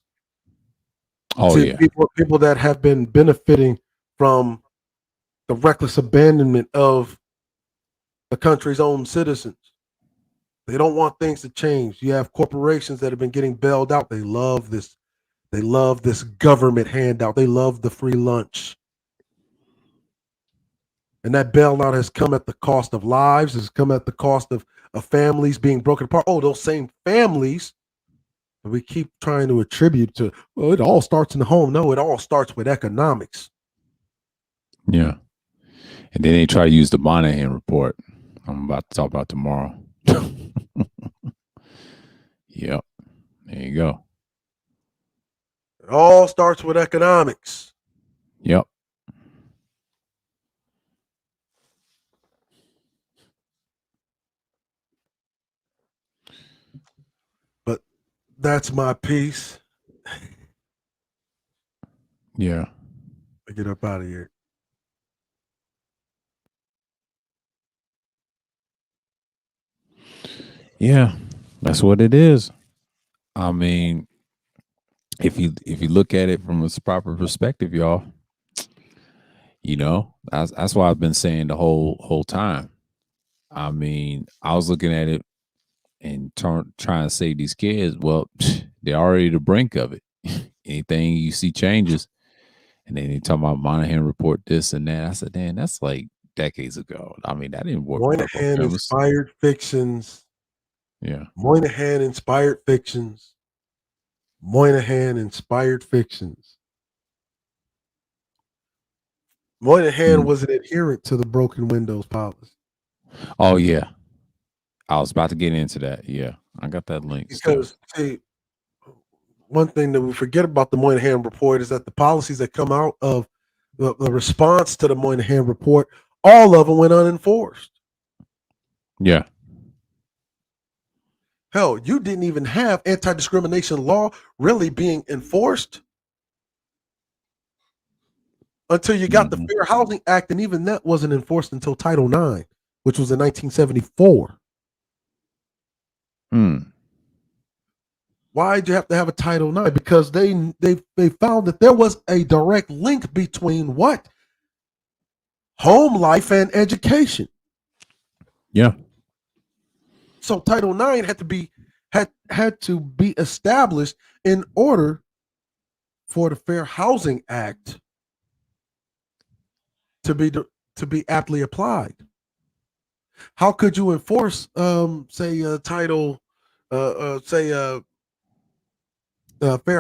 Oh
See,
yeah.
people that have been benefiting from the reckless abandonment of the country's own citizens. They don't want things to change. You have corporations that have been getting bailed out. They love this. They love this government handout. They love the free lunch. And that bailout has come at the cost of lives, has come at the cost of families being broken apart. Oh, those same families that we keep trying to attribute to, well, it all starts in the home. No, it all starts with economics.
Yeah. And then they try to use the Monahan report. I'm about to talk about tomorrow. Yep. There you go.
It all starts with economics.
Yep.
But that's my piece.
Yeah.
I get up out of here.
Yeah. That's what it is. I mean, if you look at it from its proper perspective, y'all, that's why I've been saying the whole time. I mean, I was looking at it and trying to save these kids. Well, they're already at the brink of it. Anything you see changes, and then they talking about Monahan report this and that. I said, damn, that's like decades ago. I mean, that didn't work on
Moynihan
premise.
inspired fictions.
Yeah.
Moynihan inspired fictions. Moynihan inspired fictions. Moynihan
Mm.
was an adherent to the broken windows policy
Oh yeah. I was about to get into that. Yeah. I got that link still.
because, see, one thing that we forget about the Moynihan report is that the policies that come out of the response to the Moynihan report, all of them went unenforced.
Yeah.
Hell, you didn't even have anti-discrimination law really being enforced until you got the
Hmm.
Fair Housing Act, and even that wasn't enforced until Title IX, which was in 1974.
Mm.
Why did you have to have a Title IX? Because they found that there was a direct link between what home life and education.
Yeah.
So Title IX had to be established in order for the Fair Housing Act to be aptly applied. How could you enforce, say, Title, Fair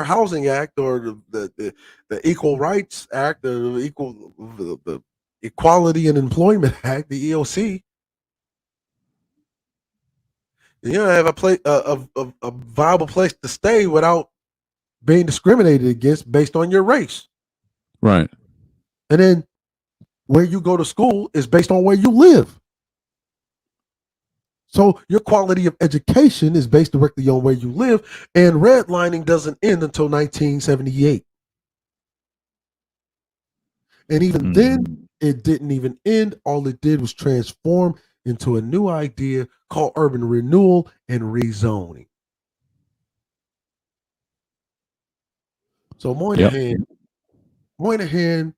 Housing Act or the Equal Rights Act, the Equality and Employment Act, the EOC? You don't have a viable place to stay without being discriminated against based on your race.
Right.
And then where you go to school is based on where you live. So your quality of education is based directly on where you live, and redlining doesn't end until 1978. And even then, it didn't even end. All it did was transform into a new idea called urban renewal and rezoning. So Moynihan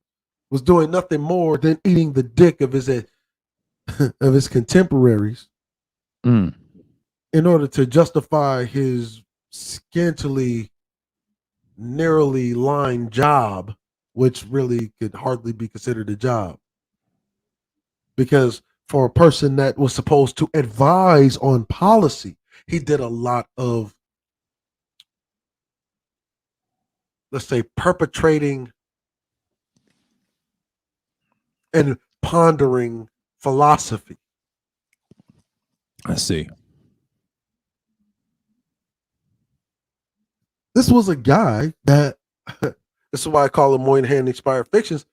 was doing nothing more than eating the dick of his contemporaries
Mm.
in order to justify his scantily, narrowly lined job, which really could hardly be considered a job. Because for a person that was supposed to advise on policy, he did a lot of, let's say, perpetrating and pondering philosophy.
I see.
This was a guy that, this is why I call him Moynihan inspired fictions,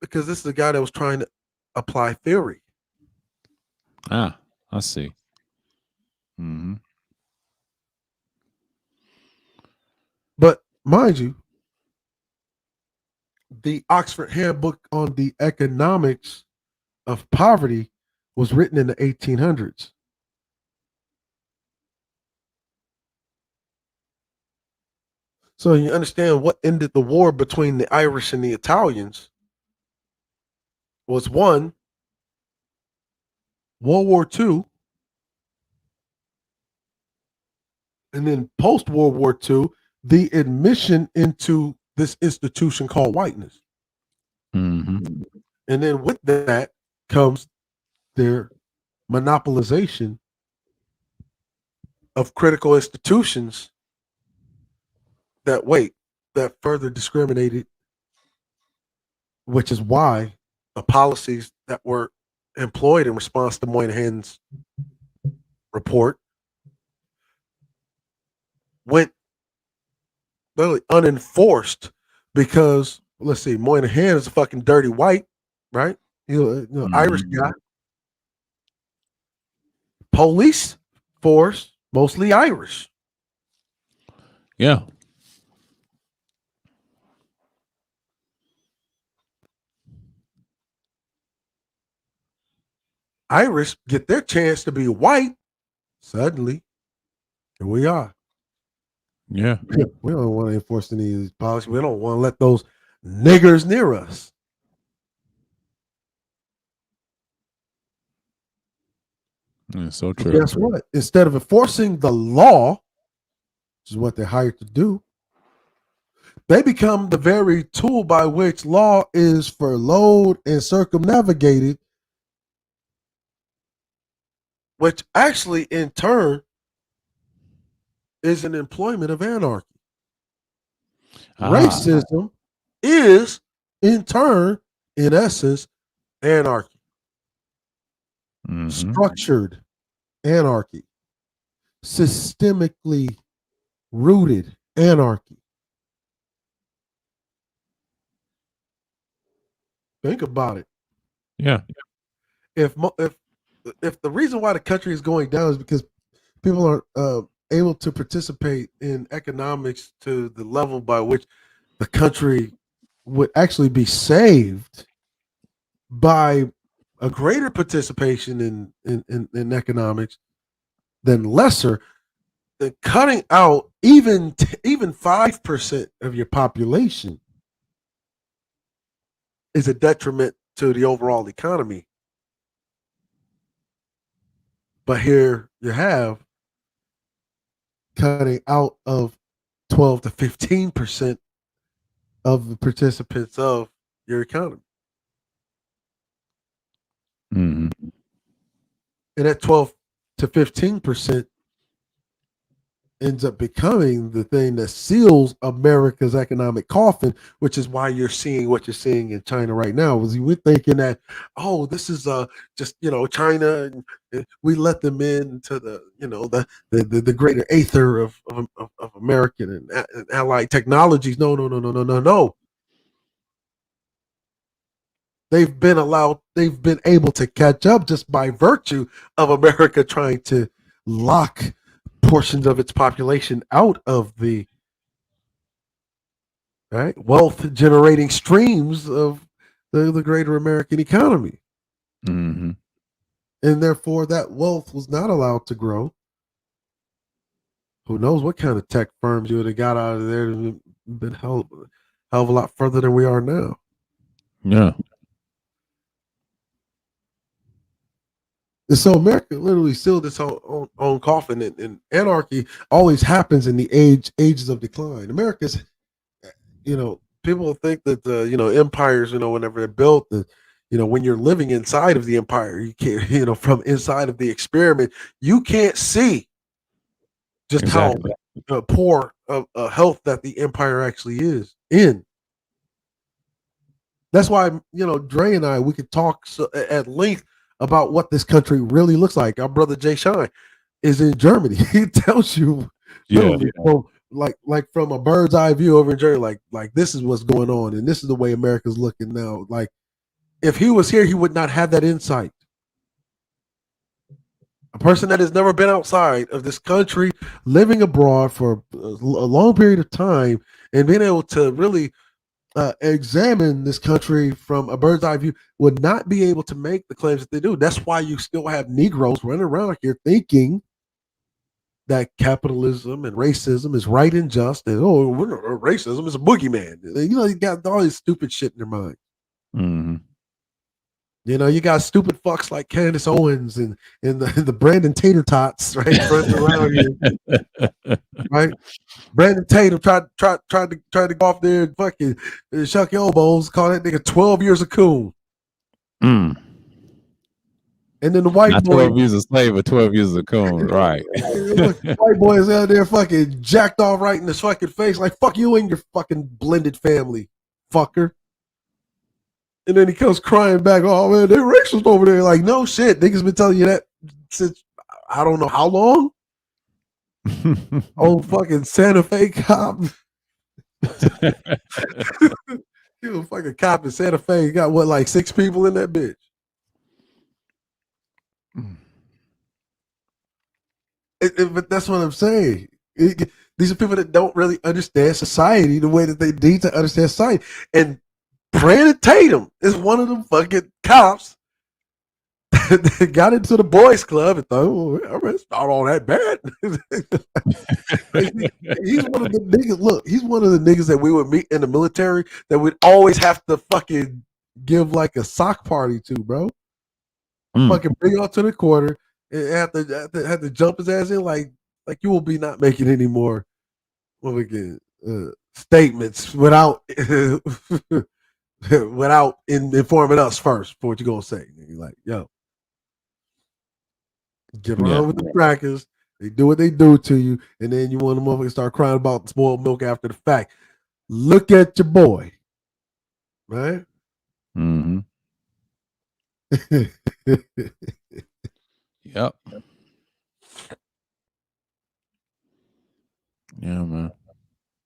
because this is a guy that was trying to apply theory.
Ah, I see. Mm-hmm.
But mind you, the Oxford Handbook on the Economics of Poverty was written in the 1800s. So you understand what ended the war between the Irish and the Italians was one, World War II, and then post World War II, the admission into this institution called whiteness.
Mm-hmm.
And then with that comes their monopolization of critical institutions that further discriminated, which is why the policies that were employed in response to Moynihan's report went literally unenforced because, let's see, Moynihan is a fucking dirty white, right? Irish guy. Police force mostly Irish.
Yeah.
Irish get their chance to be white. Suddenly, here we are.
Yeah.
We don't want to enforce any of these policies. We don't want to let those niggers near us.
It's so
But
true.
guess what? Instead of enforcing the law, which is what they're hired to do, they become the very tool by which law is furloughed and circumnavigated, which actually in turn is an employment of anarchy. Racism is in turn, in essence, anarchy.
Mm-hmm.
Structured anarchy. Systemically rooted anarchy. Think about it.
Yeah.
If the reason why the country is going down is because people aren't able to participate in economics to the level by which the country would actually be saved by a greater participation in economics than lesser, then cutting out even 5% of your population is a detriment to the overall economy. But here you have cutting out of 12 to 15% of the participants of your economy.
Mm-hmm.
And that 12 to 15% ends up becoming the thing that seals America's economic coffin, which is why you're seeing what you're seeing in China right now. Was we're thinking that, oh, this is just China, and we let them into the the greater aether of American and allied technologies. No, no, no, no, no, no, no. They've been able to catch up just by virtue of America trying to lock portions of its population out of the wealth generating streams of the greater American economy.
Mm-hmm.
And therefore that wealth was not allowed to grow. Who knows what kind of tech firms you would have got out of there and been hell of a lot further than we are now.
Yeah.
And so America literally sealed its own coffin, and anarchy always happens in the ages of decline. America's, people think that empires, whenever they're built, that when you're living inside of the empire, you can't, from inside of the experiment, you can't see just
Exactly.
how poor of health that the empire actually is in. That's why Dre and I we could talk at length about what this country really looks like. Our brother Jay Shine is in Germany. He tells you
Yeah.
literally from like from a bird's eye view over in Germany, like this is what's going on, and this is the way America's looking now. Like if he was here, he would not have that insight. A person that has never been outside of this country, living abroad for a long period of time, and being able to really examine this country from a bird's eye view would not be able to make the claims that they do. That's why you still have Negroes running around here thinking that capitalism and racism is right and just, and racism is a boogeyman. You got all this stupid shit in their mind.
Mm-hmm.
You got stupid fucks like Candace Owens and the Brandon Tater Tots, right, running around here, right? Brandon Tatum tried to go off there and fucking shuck elbows, call that nigga 12 years of coon.
Mm.
And then the white
Not
boy,
12 years a slave, but 12 years a coon. Right.
white boy is out there fucking jacked off right in his fucking face, like fuck you and your fucking blended family, fucker. And then he comes crying back, oh man, they're racist over there. Like, no shit. Niggas been telling you that since I don't know how long. Oh, fucking Santa Fe cop. He was a fucking cop in Santa Fe. He got what, like 6 people in that bitch. But that's what I'm saying. These are people that don't really understand society the way that they need to understand society. And Brandon Tatum is one of them fucking cops that got into the boys club and thought, oh, it's not all that bad. He's one of the niggas. Look, he's one of the niggas that we would meet in the military that we'd always have to fucking give like a sock party to, bro. Fucking bring out to the quarter and have to jump his ass in like you will be not making any more statements without without informing us first for what you're gonna say. You're like, yo, get around with the crackers. They do what they do to you, and then you want the motherfucker to start crying about spoiled milk after the fact. Look at your boy, right?
Mm-hmm. Yep. Yeah, man.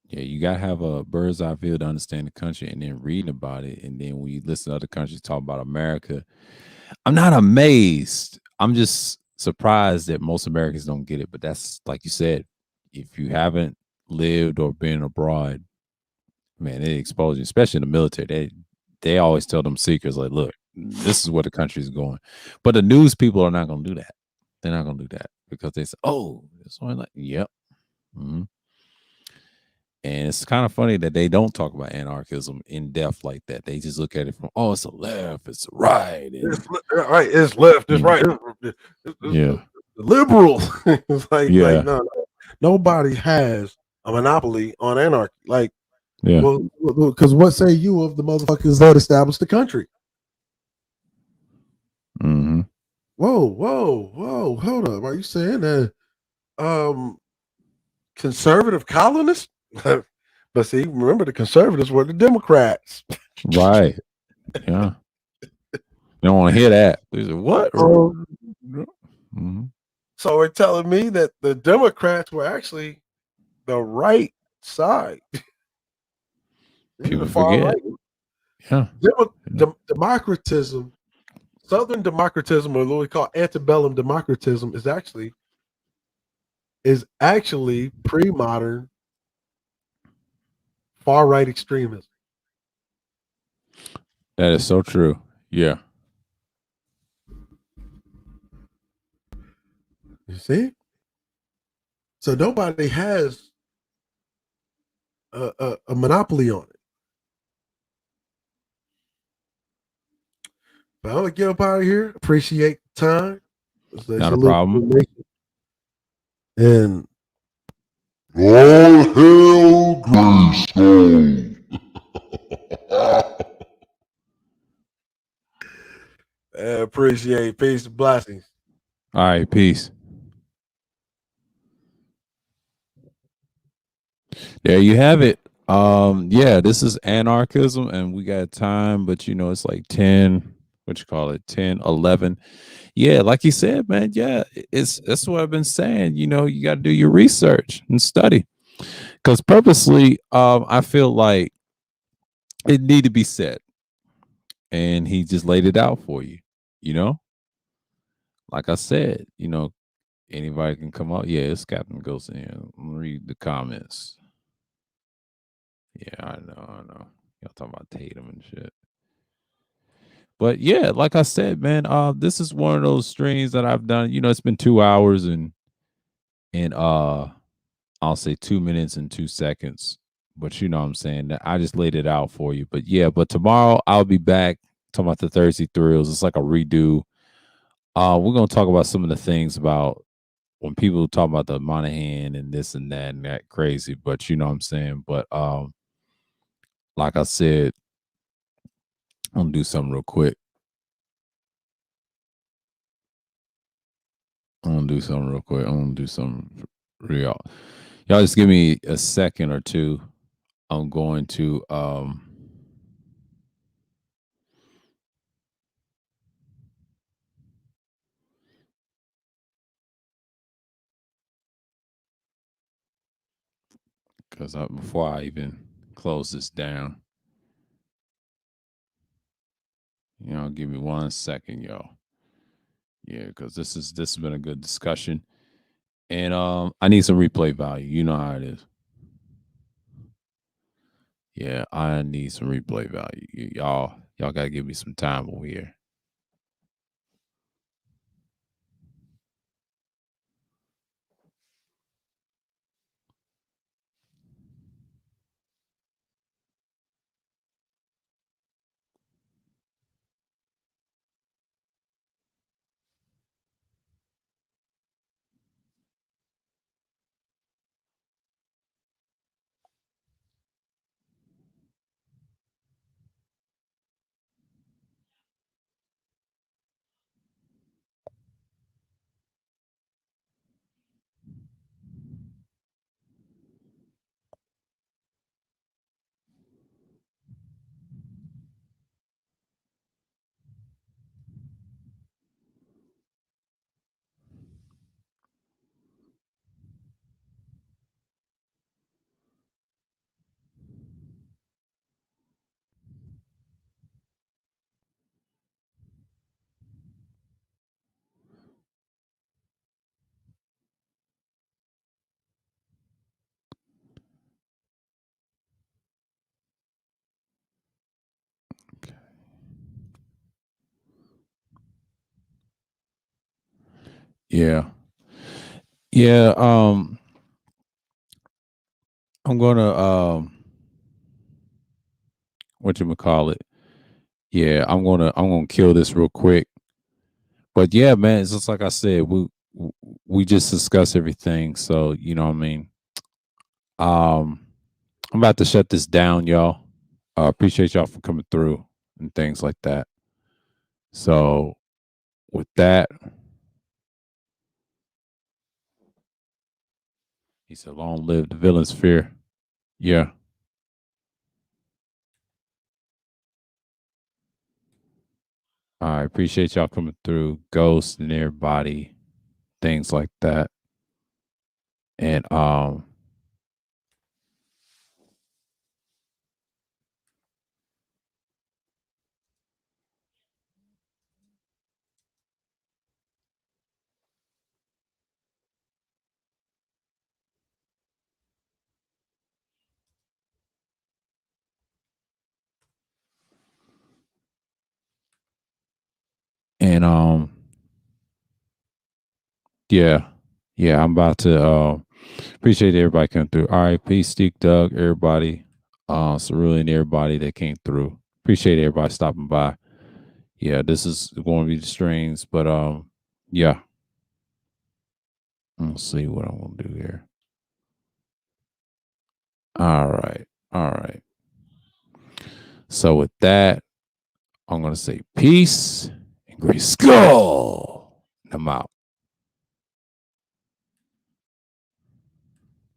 Yeah, you gotta have a bird's eye view to understand the country, and then reading about it, and then when you listen to other countries talk about America, I'm not amazed. I'm just surprised that most Americans don't get it. But that's like you said, if you haven't lived or been abroad, man, it exposes you, especially in the military. They always tell them secrets like, look, this is where the country is going. But the news people are not gonna do that. They're not gonna do that because they say, oh, it's only like, yep. Mm-hmm. And it's kind of funny that they don't talk about anarchism in depth like that. They just look at it from, oh, it's a left, it's a right, and
Right, it's left, it's
yeah,
right, it's
yeah,
liberal. It's like
yeah,
no, nobody has a monopoly on anarchy. Like,
yeah.
well, because what say you of the motherfuckers that established the country?
Hmm.
Whoa, whoa, whoa, hold up. Are you saying that um conservative colonists? But see, remember the conservatives were the Democrats.
Right. Yeah. You don't want to hear that. They say, what?
So,
Hmm.
so we're telling me that the Democrats were actually the right side. They're the
People
far
forget.
right.
Yeah. Yeah.
Democratism, Southern democratism, or what we call antebellum democratism, is actually pre-modern far right extremism.
That is so true. Yeah.
You see, so nobody has a monopoly on it. But I'm gonna get up out of here. Appreciate the time. It's
Not
a
a
little
problem.
information. And
All hail Grayskull.
appreciate peace and blessings.
All right. Peace. There you have it. Yeah, this is anarchism, and we got time, but it's like 10, what you call it, 10, 11. Yeah, like you said, man. Yeah, that's what I've been saying. You got to do your research and study. Because purposely, I feel like it need to be said. And he just laid it out for you, you know? Like I said, anybody can come up. Yeah, it's Captain Ghost in here. Read the comments. Yeah, I know. Y'all talking about Tatum and shit. But yeah, like I said, man, this is one of those streams that I've done. It's been 2 hours and I'll say 2 minutes and 2 seconds. But you know what I'm saying? That I just laid it out for you. But yeah, but tomorrow I'll be back talking about the Thursday thrills. It's like a redo. We're gonna talk about some of the things about when people talk about the Monahan and this and that crazy, but you know what I'm saying. But like I said, I'm gonna do something real quick. I'm gonna do something real quick. I'm gonna do something real. Y'all just give me a second or two. I'm going to because before I even close this down, give me 1 second, y'all. Yeah, because this has been a good discussion, and I need some replay value. You know how it is. Yeah, I need some replay value. Y'all gotta give me some time over here. Yeah. Yeah. I'm gonna whatchamacallit. Yeah, I'm gonna kill this real quick. But yeah, man, it's just like I said, we just discuss everything. So you know what I mean. I'm about to shut this down, y'all. Appreciate y'all for coming through and things like that. So with that, he said, "Long live the villain's fear." Yeah. I appreciate y'all coming through, Ghost and everybody, things like that. And and yeah, yeah, I'm about to appreciate everybody coming through. All right, peace, Steve, Doug, everybody, Cerulean, everybody that came through. Appreciate everybody stopping by. Yeah, this is going to be the streams, but yeah. Let's see what I'm gonna do here. All right, all right. So with that, I'm gonna say peace and great skull. I'm out.